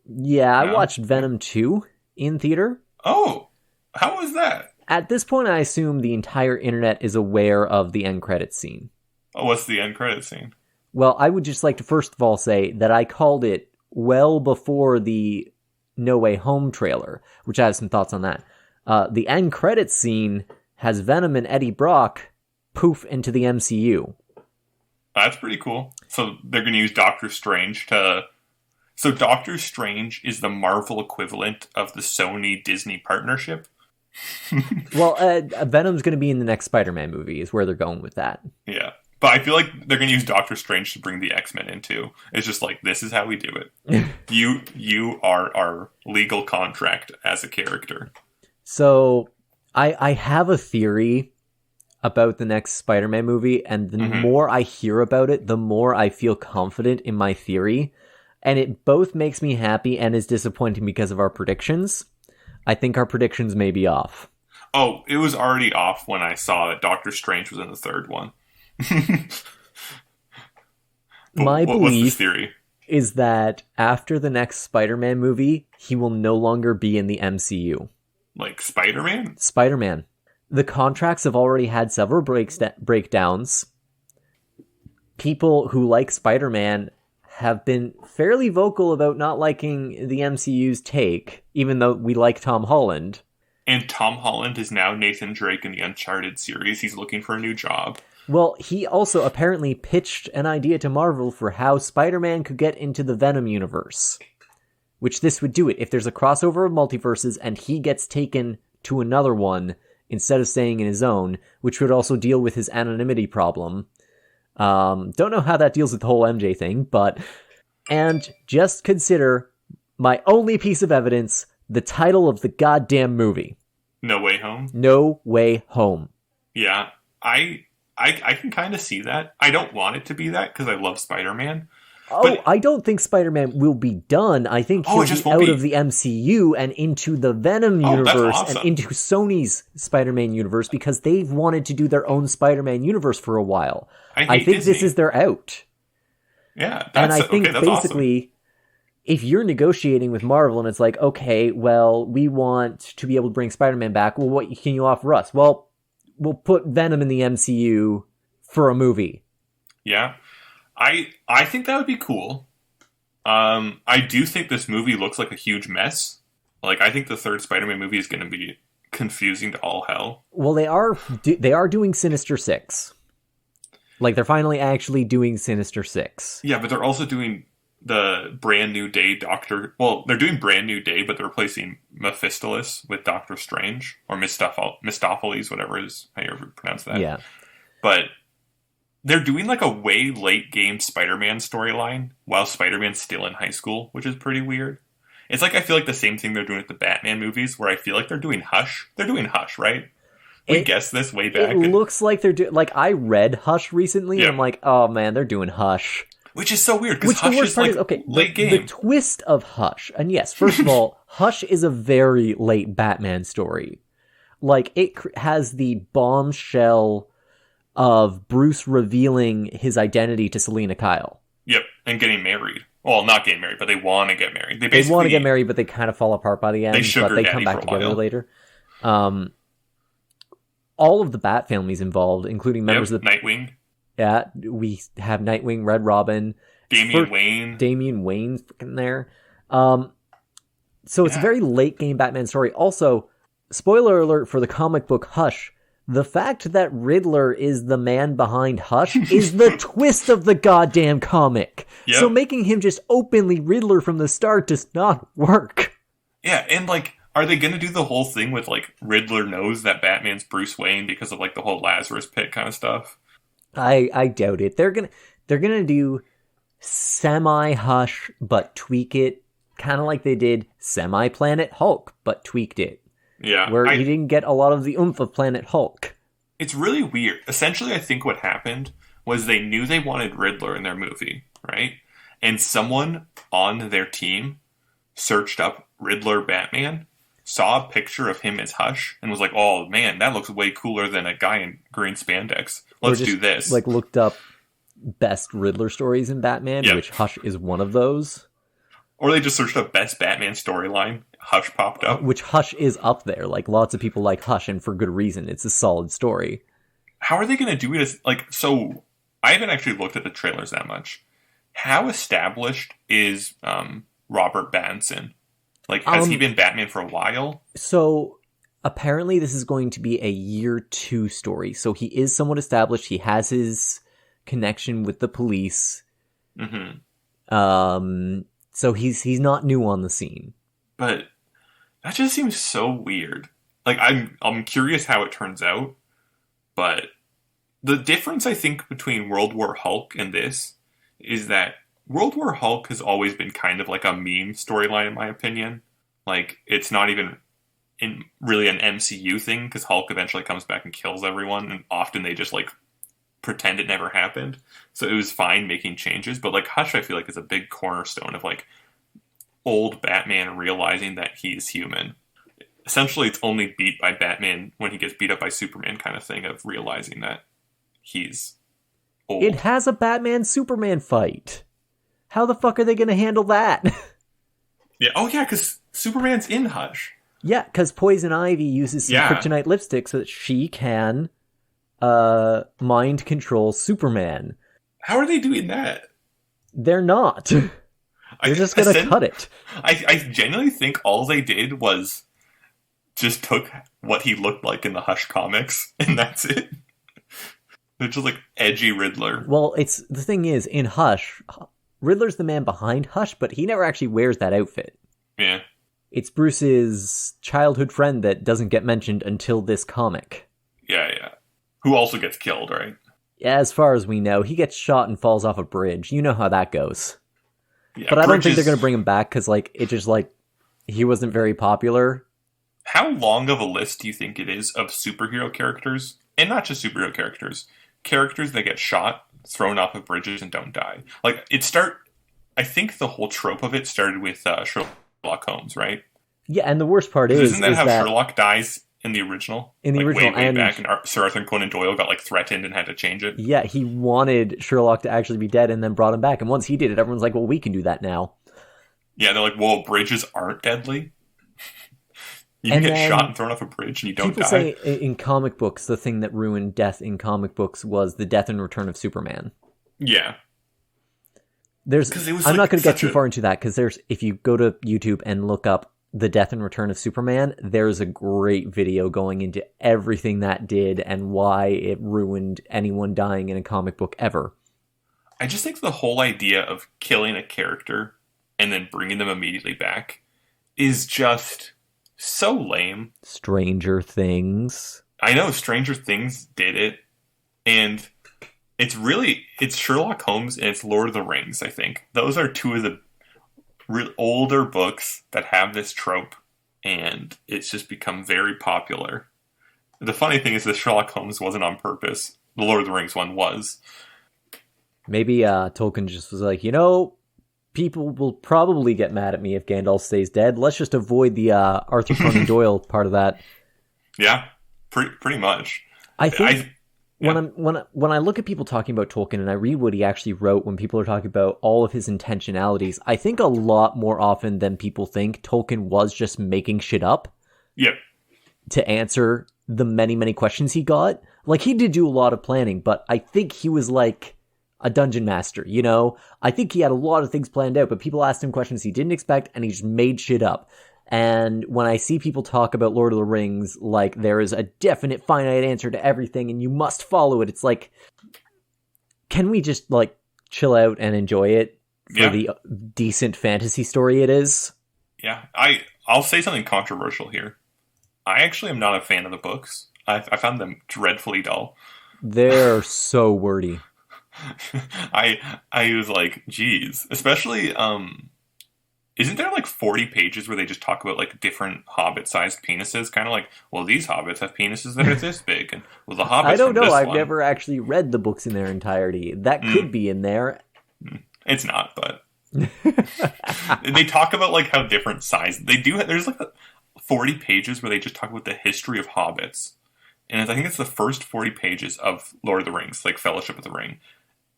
Yeah, I watched Venom 2 in theater. Oh, how was that? At this point, I assume the entire internet is aware of the end credits scene. Oh, what's the end credits scene? Well, I would just like to first of all say that I called it well before the No Way Home trailer, which I have some thoughts on that. The end credits scene has Venom and Eddie Brock poof into the MCU. That's pretty cool. So they're going to use Doctor Strange to... So Doctor Strange is the Marvel equivalent of the Sony-Disney partnership? Well, Venom's going to be in the next Spider-Man movie, is where they're going with that. Yeah. But I feel like they're going to use Doctor Strange to bring the X-Men in, too. It's just like, this is how we do it. You are our legal contract as a character. So, I have a theory about the next Spider-Man movie, and the more I hear about it, the more I feel confident in my theory. And it both makes me happy and is disappointing because of our predictions. I think our predictions may be off. Oh, it was already off when I saw that Doctor Strange was in the third one. My belief theory? Is that after the next Spider-Man movie, he will no longer be in the MCU. Like Spider-Man? Spider-Man. The contracts have already had several breakdowns. People who like Spider-Man have been fairly vocal about not liking the MCU's take, even though we like Tom Holland. And Tom Holland is now Nathan Drake in the Uncharted series. He's looking for a new job. Well, he also apparently pitched an idea to Marvel for how Spider-Man could get into the Venom universe. Which this would do it. If there's a crossover of multiverses and he gets taken to another one instead of staying in his own, which would also deal with his anonymity problem. Don't know how that deals with the whole MJ thing, but... And just consider my only piece of evidence, the title of the goddamn movie. No Way Home? No Way Home. Yeah, I can kind of see that. I don't want it to be that because I love Spider-Man. Oh, but I don't think Spider-Man will be done. I think he'll be out of the MCU and into the Venom universe and into Sony's Spider-Man universe because they've wanted to do their own Spider-man universe for a while. I think Disney. This is their out. Yeah, and I think basically, if you're negotiating with Marvel and it's like, okay, well, we want to be able to bring Spider-Man back. Well, what can you offer us? Well, we'll put Venom in the MCU for a movie. Yeah. I think that would be cool. I do think this movie looks like a huge mess. Like, I think the third Spider-Man movie is going to be confusing to all hell. Well, they are doing Sinister Six. Like, they're finally actually doing Sinister Six. Yeah, but they're also doing the Brand New Day Doctor... Well, they're doing Brand New Day, but they're replacing Mephistophilus with Doctor Strange. Or Mistopheles, whatever it is, how you ever pronounce that. Yeah. But they're doing, like, a way late-game Spider-Man storyline while Spider-Man's still in high school, which is pretty weird. It's like, I feel like the same thing they're doing with the Batman movies, where I feel like they're doing Hush. They're doing Hush, right? We guessed this way back. It looks like they're doing... Like, I read Hush recently, Yeah. and I'm like, oh, man, they're doing Hush. Which is so weird, because Hush is, like, late game. The twist of Hush... And yes, first of all, Hush is a very late Batman story. Like, it has the bombshell of Bruce revealing his identity to Selena Kyle. Yep, and getting married. Well, not getting married, but they want to get married. They want to get married, but they kind of fall apart by the end. But they come back together later. All of the Bat family's involved, including members of the... Nightwing. Yeah, we have Nightwing, Red Robin. Damian Wayne. Damian Wayne's fucking there. So it's a very late game Batman story. Also, spoiler alert for the comic book Hush, the fact that Riddler is the man behind Hush is the twist of the goddamn comic. Yep. So making him just openly Riddler from the start does not work. Yeah, and like, are they going to do the whole thing with, like, Riddler knows that Batman's Bruce Wayne because of, like, the whole Lazarus Pit kind of stuff? I doubt it. They're gonna do semi-Hush, but tweak it, kind of like they did semi-Planet Hulk, but tweaked it. Yeah. Where he didn't get a lot of the oomph of Planet Hulk. It's really weird. Essentially, I think what happened was they knew they wanted Riddler in their movie, right? And someone on their team searched up Riddler Batman, saw a picture of him as Hush, and was like, oh man, that looks way cooler than a guy in green spandex. Let's do this. Like, looked up best Riddler stories in Batman, which Hush is one of those. Or they just searched up best Batman storyline. Hush popped up. Which Hush is up there. Like, lots of people like Hush, and for good reason. It's a solid story. How are they going to do it? So, I haven't actually looked at the trailers that much. How established is Robert Pattinson? Like, has he been Batman for a while? So, apparently this is going to be a year 2 story. So he is somewhat established. He has his connection with the police. Mm-hmm. So he's not new on the scene. But that just seems so weird. Like, I'm curious how it turns out. But the difference, I think, between World War Hulk and this is that World War Hulk has always been kind of like a meme storyline, in my opinion. Like, it's not even really an MCU thing, because Hulk eventually comes back and kills everyone, and often they just, like, pretend it never happened. So it was fine making changes, but, like, Hush, I feel like, is a big cornerstone of, like, old Batman realizing that he's human. Essentially, it's only beat by Batman when he gets beat up by Superman kind of thing, of realizing that he's old. It has a Batman-Superman fight. How the fuck are they going to handle that? Yeah. Oh, yeah, because Superman's in Hush. Yeah, because Poison Ivy uses some kryptonite lipstick so that she can mind control Superman. How are they doing that? They're not. They're just going to cut it. I genuinely think all they did was just took what he looked like in the Hush comics, and that's it. They're just like edgy Riddler. Well, the thing is, in Hush, Riddler's the man behind Hush, but he never actually wears that outfit. Yeah. It's Bruce's childhood friend that doesn't get mentioned until this comic. Yeah. Who also gets killed, right? Yeah, as far as we know. He gets shot and falls off a bridge. You know how that goes. Yeah, but I don't think they're going to bring him back, because, like, it just, like, he wasn't very popular. How long of a list do you think it is of superhero characters? And not just superhero characters. Characters that get shot, thrown off of bridges, and don't die. Like, I think the whole trope of it started with Sherlock Holmes, right? Yeah, and the worst part is... Isn't that how Sherlock dies in the original? In the original, way back, and Sir Arthur Conan Doyle got, like, threatened and had to change it. Yeah, he wanted Sherlock to actually be dead and then brought him back. And once he did it, everyone's like, well, we can do that now. Yeah, they're like, well, bridges aren't deadly. You can get shot and thrown off a bridge and you don't die. People say in comic books, the thing that ruined death in comic books was the death and return of Superman. Yeah. I'm not going to get too far into that, because if you go to YouTube and look up The Death and Return of Superman, there's a great video going into everything that did and why it ruined anyone dying in a comic book ever. I just think the whole idea of killing a character and then bringing them immediately back is just so lame. Stranger Things. I know Stranger Things did it, and it's Sherlock Holmes and it's Lord of the Rings, I think. Those are two of the older books that have this trope, and it's just become very popular. The funny thing is that Sherlock Holmes wasn't on purpose. The Lord of the Rings one was. Maybe Tolkien just was like, people will probably get mad at me if Gandalf stays dead. Let's just avoid the Arthur Conan Doyle part of that. Yeah, pretty much. I think when I look at people talking about Tolkien and I read what he actually wrote, when people are talking about all of his intentionalities, I think a lot more often than people think, Tolkien was just making shit up. Yep. To answer the many, many questions he got. Like, he did do a lot of planning, but I think he was like a dungeon master, I think he had a lot of things planned out, but people asked him questions he didn't expect, and he just made shit up. And when I see people talk about Lord of the Rings like there is a definite finite answer to everything and you must follow it, it's like, can we just like chill out and enjoy it for the decent fantasy story it is? Yeah, I'll say something controversial here. I actually am not a fan of the books. I found them dreadfully dull. They're so wordy. I was like, geez. Especially, isn't there like 40 pages where they just talk about like different hobbit-sized penises? Kind of like, well, these hobbits have penises that are this big, and well, the hobbits. I don't know. I've one. never actually read the books in their entirety. That could be in there. It's not, but they talk about like how different size they do. There's like 40 pages where they just talk about the history of hobbits, and I think it's the first 40 pages of Lord of the Rings, like Fellowship of the Ring.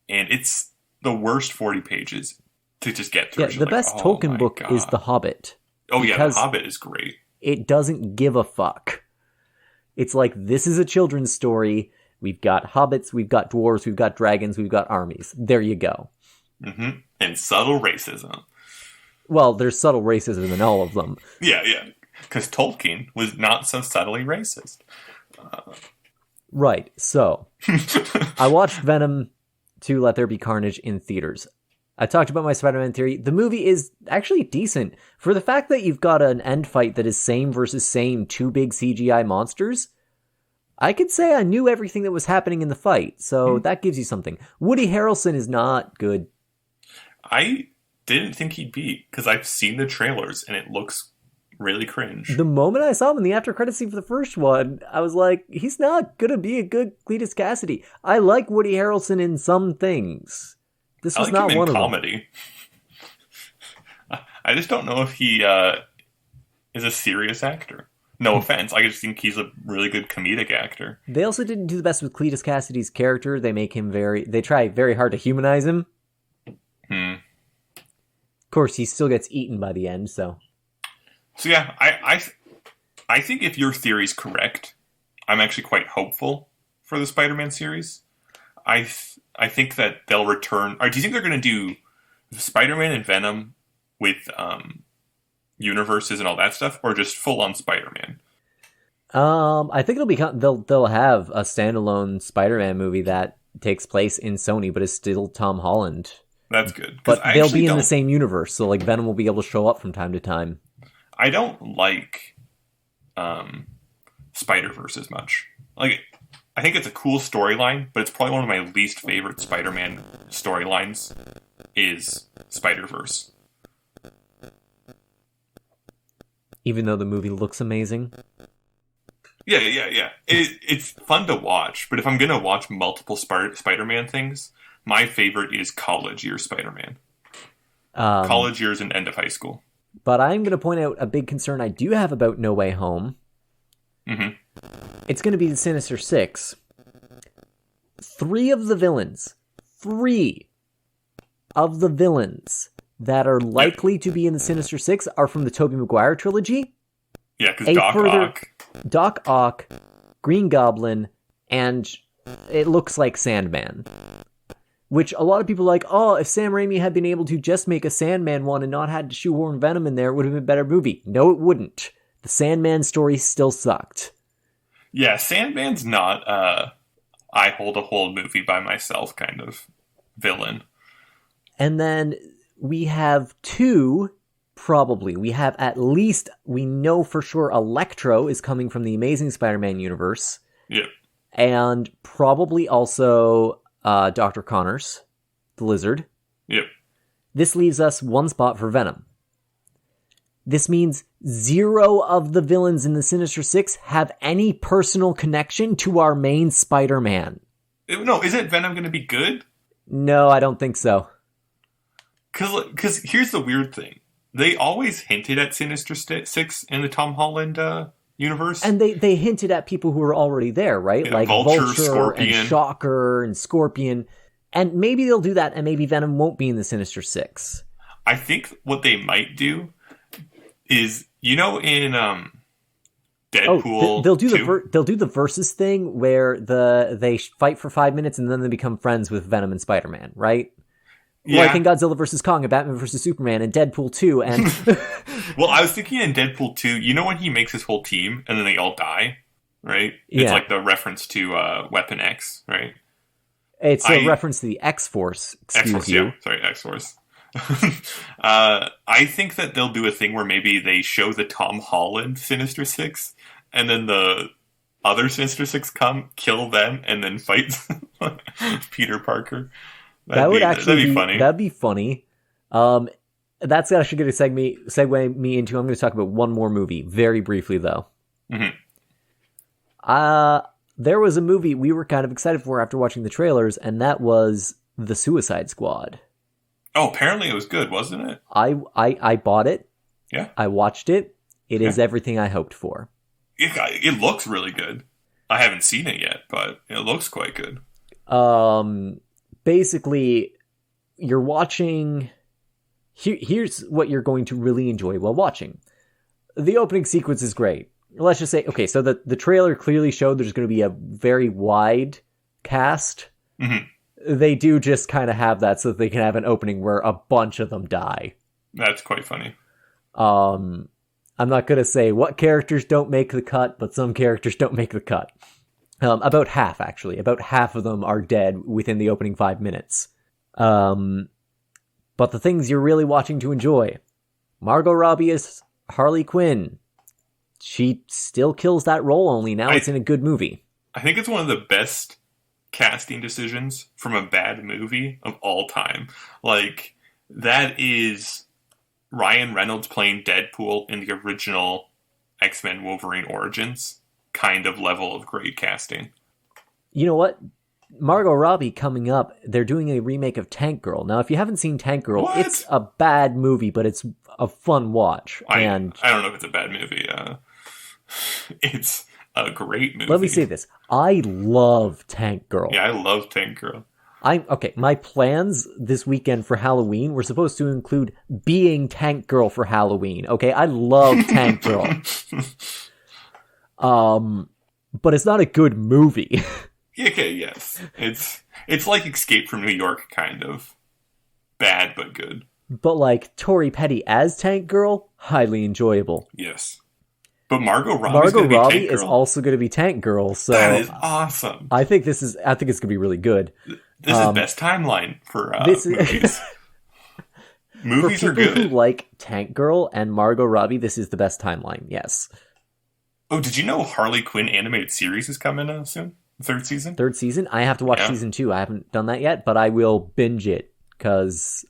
And it's the worst 40 pages to just get through. Yeah, the best Tolkien book is The Hobbit. Oh, yeah, The Hobbit is great. It doesn't give a fuck. It's like, this is a children's story. We've got hobbits, we've got dwarves, we've got dragons, we've got armies. There you go. Mm-hmm. And subtle racism. Well, there's subtle racism in all of them. Yeah. Because Tolkien was not so subtly racist. Right, so I watched Venom 2 Let There Be Carnage in theaters. I talked about my Spider-Man theory. The movie is actually decent. For the fact that you've got an end fight that is same versus same, two big CGI monsters, I could say I knew everything that was happening in the fight, so that gives you something. Woody Harrelson is not good. I didn't think he'd be, because I've seen the trailers, and it looks really cringe. The moment I saw him in the after credit scene for the first one, I was like, he's not gonna be a good Cletus Cassidy. I like Woody Harrelson in some things. This was not one of them. Comedy. I just don't know if he is a serious actor. No offense, I just think he's a really good comedic actor. They also didn't do the best with Cletus Cassidy's character. They try very hard to humanize him. Of course, he still gets eaten by the end, so... So yeah, I think if your theory's correct, I'm actually quite hopeful for the Spider-Man series. I think that they'll return... Or do you think they're going to do Spider-Man and Venom with universes and all that stuff, or just full-on Spider-Man? I think they'll have a standalone Spider-Man movie that takes place in Sony, but is still Tom Holland. That's good. But they'll be in the same universe, so like Venom will be able to show up from time to time. I don't like Spider-Verse as much. Like, I think it's a cool storyline, but it's probably one of my least favorite Spider-Man storylines is Spider-Verse. Even though the movie looks amazing? Yeah. It's fun to watch, but if I'm going to watch multiple Spider-Man things, my favorite is college year Spider-Man. College years and end of high school. But I'm going to point out a big concern I do have about No Way Home. Mm-hmm. It's going to be the Sinister Six. Three of the villains that are likely to be in the Sinister Six are from the Tobey Maguire trilogy. Yeah, because Doc Ock, Green Goblin, and it looks like Sandman. which a lot of people are like, oh, if Sam Raimi had been able to just make a Sandman one and not had to shoehorn Venom in there, it would have been a better movie. No, it wouldn't. The Sandman story still sucked. Yeah, Sandman's not I hold a whole movie by myself kind of villain. And then we have we have at least, we know for sure Electro is coming from the Amazing Spider-Man universe. Yep. And probably also Dr. Connors, the Lizard. Yep. This leaves us one spot for Venom. This means 0 of the villains in the Sinister Six have any personal connection to our main Spider-Man. No, isn't Venom going to be good? No, I don't think so. Because here's the weird thing. They always hinted at Sinister Six in the Tom Holland universe. And they hinted at people who were already there, right? Yeah, like Vulture, Vulture Scorpion. and Shocker and Scorpion. And maybe they'll do that, and maybe Venom won't be in the Sinister Six. I think what they might do is, in Deadpool, they'll do the versus thing where they fight for 5 minutes and then they become friends with Venom and Spider-Man, right? Yeah. Like in Godzilla vs. Kong and Batman vs. Superman and Deadpool 2 and... Well, I was thinking in Deadpool 2, when he makes his whole team and then they all die, right? Yeah. It's like the reference to Weapon X, right? It's a reference to the X-Force, X-Force, you. yeah. Sorry, X-Force. I think that they'll do a thing where maybe they show the Tom Holland Sinister Six, and then the other Sinister Six come, kill them, and then fight Peter Parker. That'd be funny. That'd be funny. That's actually going to segue me into, I'm going to talk about one more movie, very briefly though. Mm-hmm. There was a movie we were kind of excited for after watching the trailers, and that was The Suicide Squad. Oh, apparently it was good, wasn't it? I bought it. Yeah. I watched it. It is everything I hoped for. It looks really good. I haven't seen it yet, but it looks quite good. Basically, you're watching... Here's what you're going to really enjoy while watching. The opening sequence is great. Let's just say, okay, so the trailer clearly showed there's going to be a very wide cast. Mm-hmm. They do just kind of have that so that they can have an opening where a bunch of them die. That's quite funny. I'm not going to say what characters don't make the cut, but some characters don't make the cut. About half, actually. About half of them are dead within the opening 5 minutes. But the things you're really watching to enjoy. Margot Robbie is Harley Quinn. She still kills that role, only now it's in a good movie. I think it's one of the best casting decisions from a bad movie of all time. Like, that is Ryan Reynolds playing Deadpool in the original X-Men Wolverine Origins kind of level of great casting. You know what? Margot Robbie coming up, they're doing a remake of Tank Girl. Now, if you haven't seen Tank Girl, it's a bad movie, but it's a fun watch. I don't know if it's a bad movie. It's a great movie. Let me say this. I love Tank Girl. Yeah, I love Tank Girl. My plans this weekend for Halloween were supposed to include being Tank Girl for Halloween. Okay, I love Tank Girl. But it's not a good movie. Okay, yes. It's like Escape from New York, kind of. Bad, but good. But like Tori Petty as Tank Girl, highly enjoyable. Yes. But Margot Robbie is also going to be Tank Girl, so that is awesome. I think it's going to be really good. This is best timeline for movies. Movies for are good. Who like Tank Girl and Margot Robbie, this is the best timeline. Yes. Oh, did you know Harley Quinn animated series is coming soon? Third season? Third season? I have to watch season 2. I haven't done that yet, but I will binge it because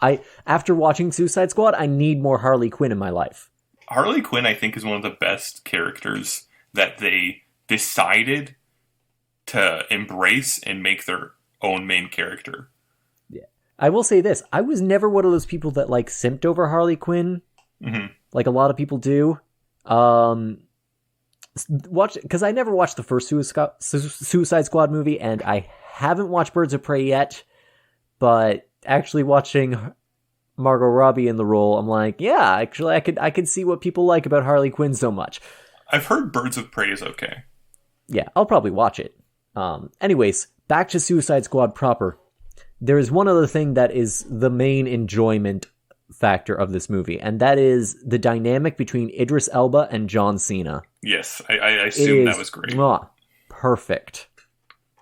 after watching Suicide Squad, I need more Harley Quinn in my life. Harley Quinn, I think, is one of the best characters that they decided to embrace and make their own main character. Yeah. I will say this. I was never one of those people that like simped over Harley Quinn. Mm-hmm. Like a lot of people do. Because I never watched the first Suicide Squad movie, and I haven't watched Birds of Prey yet, but actually watching Margot Robbie in the role, I'm like, yeah, actually I could see what people like about Harley Quinn so much. I've heard Birds of Prey is okay. Yeah, I'll probably watch it. Anyways, back to Suicide Squad proper. There is one other thing that is the main enjoyment factor of this movie, and that is the dynamic between Idris Elba and John Cena. Yes, I assume that was great. Perfect.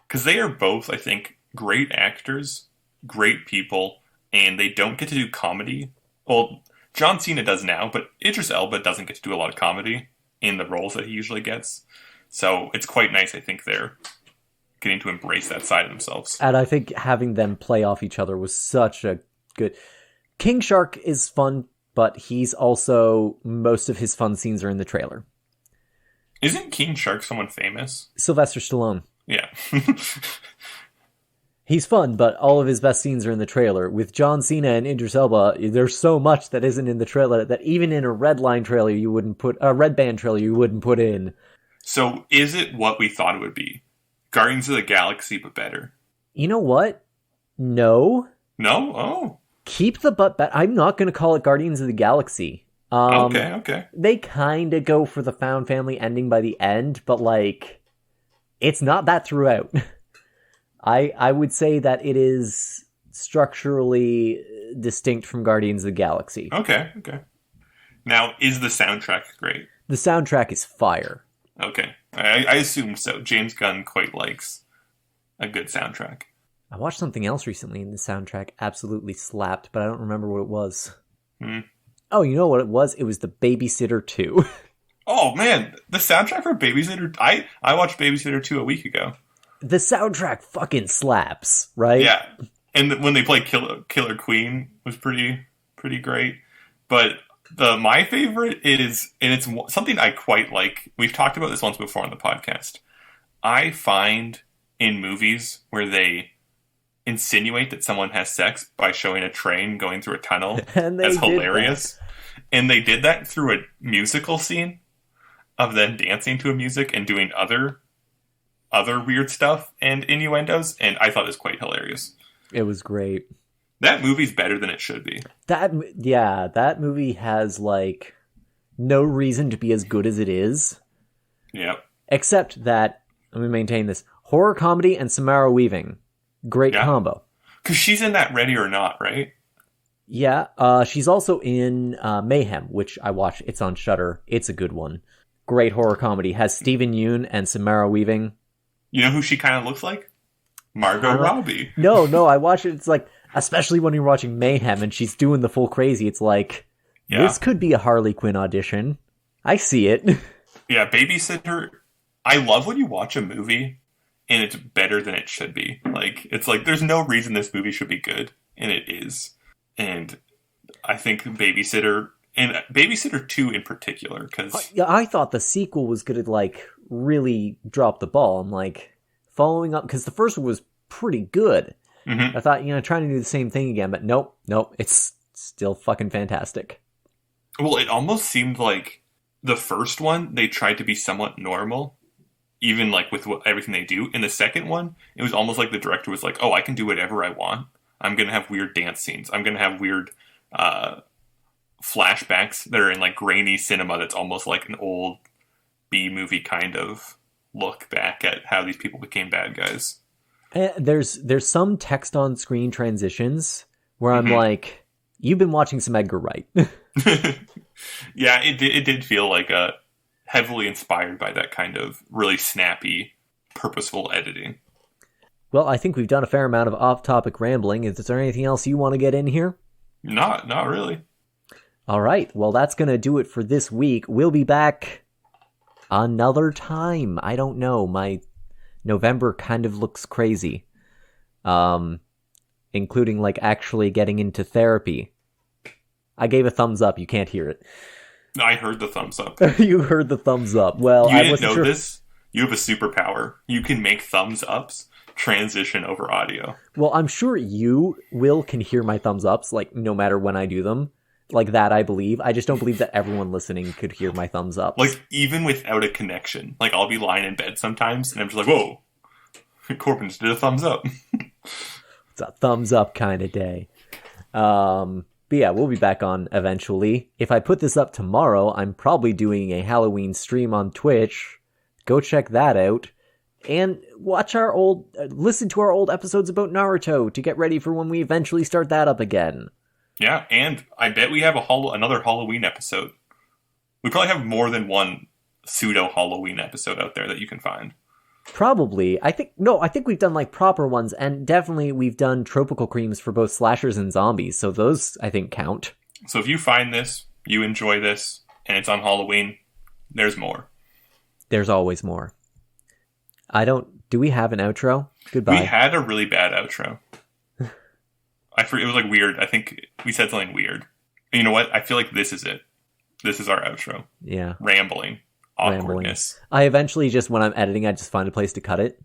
Because they are both, I think, great actors, great people, and they don't get to do comedy. Well, John Cena does now, but Idris Elba doesn't get to do a lot of comedy in the roles that he usually gets. So it's quite nice, I think, they're getting to embrace that side of themselves. And I think having them play off each other was such a good... King Shark is fun, but he's also... Most of his fun scenes are in the trailer. Isn't King Shark someone famous? Sylvester Stallone. Yeah. He's fun, but all of his best scenes are in the trailer. With John Cena and Idris Elba, there's so much that isn't in the trailer that even in a red band trailer you wouldn't put in. So is it what we thought it would be? Guardians of the Galaxy, but better. You know what? No. No? Oh. Keep the butt back. I'm not going to call it Guardians of the Galaxy. Okay. They kind of go for the found family ending by the end, but like, it's not that throughout. I would say that it is structurally distinct from Guardians of the Galaxy. Okay. Now, is the soundtrack great? The soundtrack is fire. Okay. I assumed so. James Gunn quite likes a good soundtrack. I watched something else recently and the soundtrack absolutely slapped, but I don't remember what it was. Oh, you know what it was? It was The Babysitter 2. Oh, man. The soundtrack for Babysitter... I watched Babysitter 2 a week ago. The soundtrack fucking slaps, right? Yeah. And when they play Killer Queen was pretty great. But my favorite is, and it's something I quite like, we've talked about this once before on the podcast. I find in movies where they insinuate that someone has sex by showing a train going through a tunnel as hilarious. And they did that through a musical scene of them dancing to a music and doing other weird stuff and innuendos, and I thought it was quite hilarious. It was great. That movie's better than it should be. That movie has, like, no reason to be as good as it is. Yep. Except that, let me maintain this, horror comedy and Samara Weaving. Great combo. Because she's in that Ready or Not, right? Yeah, she's also in Mayhem, which I watched. It's on Shudder. It's a good one. Great horror comedy. Has Stephen Yeun and Samara Weaving. You know who she kind of looks like? Margot Robbie. No, I watch it. It's like, especially when you're watching Mayhem and she's doing the full crazy, it's like, this could be a Harley Quinn audition. I see it. Yeah, Babysitter. I love when you watch a movie and it's better than it should be. Like, it's like, there's no reason this movie should be good, and it is. And I think Babysitter, and Babysitter 2 in particular, because... I thought the sequel was going to, like, really drop the ball. I'm like, following up, because the first one was pretty good. Mm-hmm. I thought, trying to do the same thing again, but nope, it's still fucking fantastic. Well, it almost seemed like the first one, they tried to be somewhat normal, even, like, with everything they do. In the second one, it was almost like the director was like, oh, I can do whatever I want. I'm going to have weird dance scenes. I'm going to have weird flashbacks that are in, like, grainy cinema that's almost like an old B-movie kind of look back at how these people became bad guys. There's some text-on-screen transitions where I'm like, you've been watching some Edgar Wright. Yeah, it did feel like heavily inspired by that kind of really snappy, purposeful editing. Well, I think we've done a fair amount of off-topic rambling. Is there anything else you want to get in here? Not really. All right. Well, that's going to do it for this week. We'll be back another time. I don't know. My November kind of looks crazy. Including, like, actually getting into therapy. I gave a thumbs up. You can't hear it. I heard the thumbs up. You heard the thumbs up. Well, I didn't know this. You have a superpower. You can make thumbs ups transition over audio. Well, I'm sure you, Will, can hear my thumbs ups, like, no matter when I do them. Like, that I believe. I just don't believe that everyone listening could hear my thumbs ups. Like, even without a connection. Like, I'll be lying in bed sometimes, and I'm just like, whoa, Corbin just did a thumbs up. It's a thumbs up kind of day. But yeah, we'll be back on eventually. If I put this up tomorrow, I'm probably doing a Halloween stream on Twitch. Go check that out. And listen to our old episodes about Naruto to get ready for when we eventually start that up again. Yeah, and I bet we have another Halloween episode. We probably have more than one pseudo Halloween episode out there that you can find. Probably. I think we've done like proper ones, and definitely we've done tropical creams for both slashers and zombies, so those I think count. So if you find this, you enjoy this, and it's on Halloween, there's more. There's always more. Do we have an outro? Goodbye. We had a really bad outro. It was like weird. I think we said something weird. And you know what? I feel like this is it. This is our outro. Yeah. Rambling. Awkwardness. I eventually just, when I'm editing, I just find a place to cut it.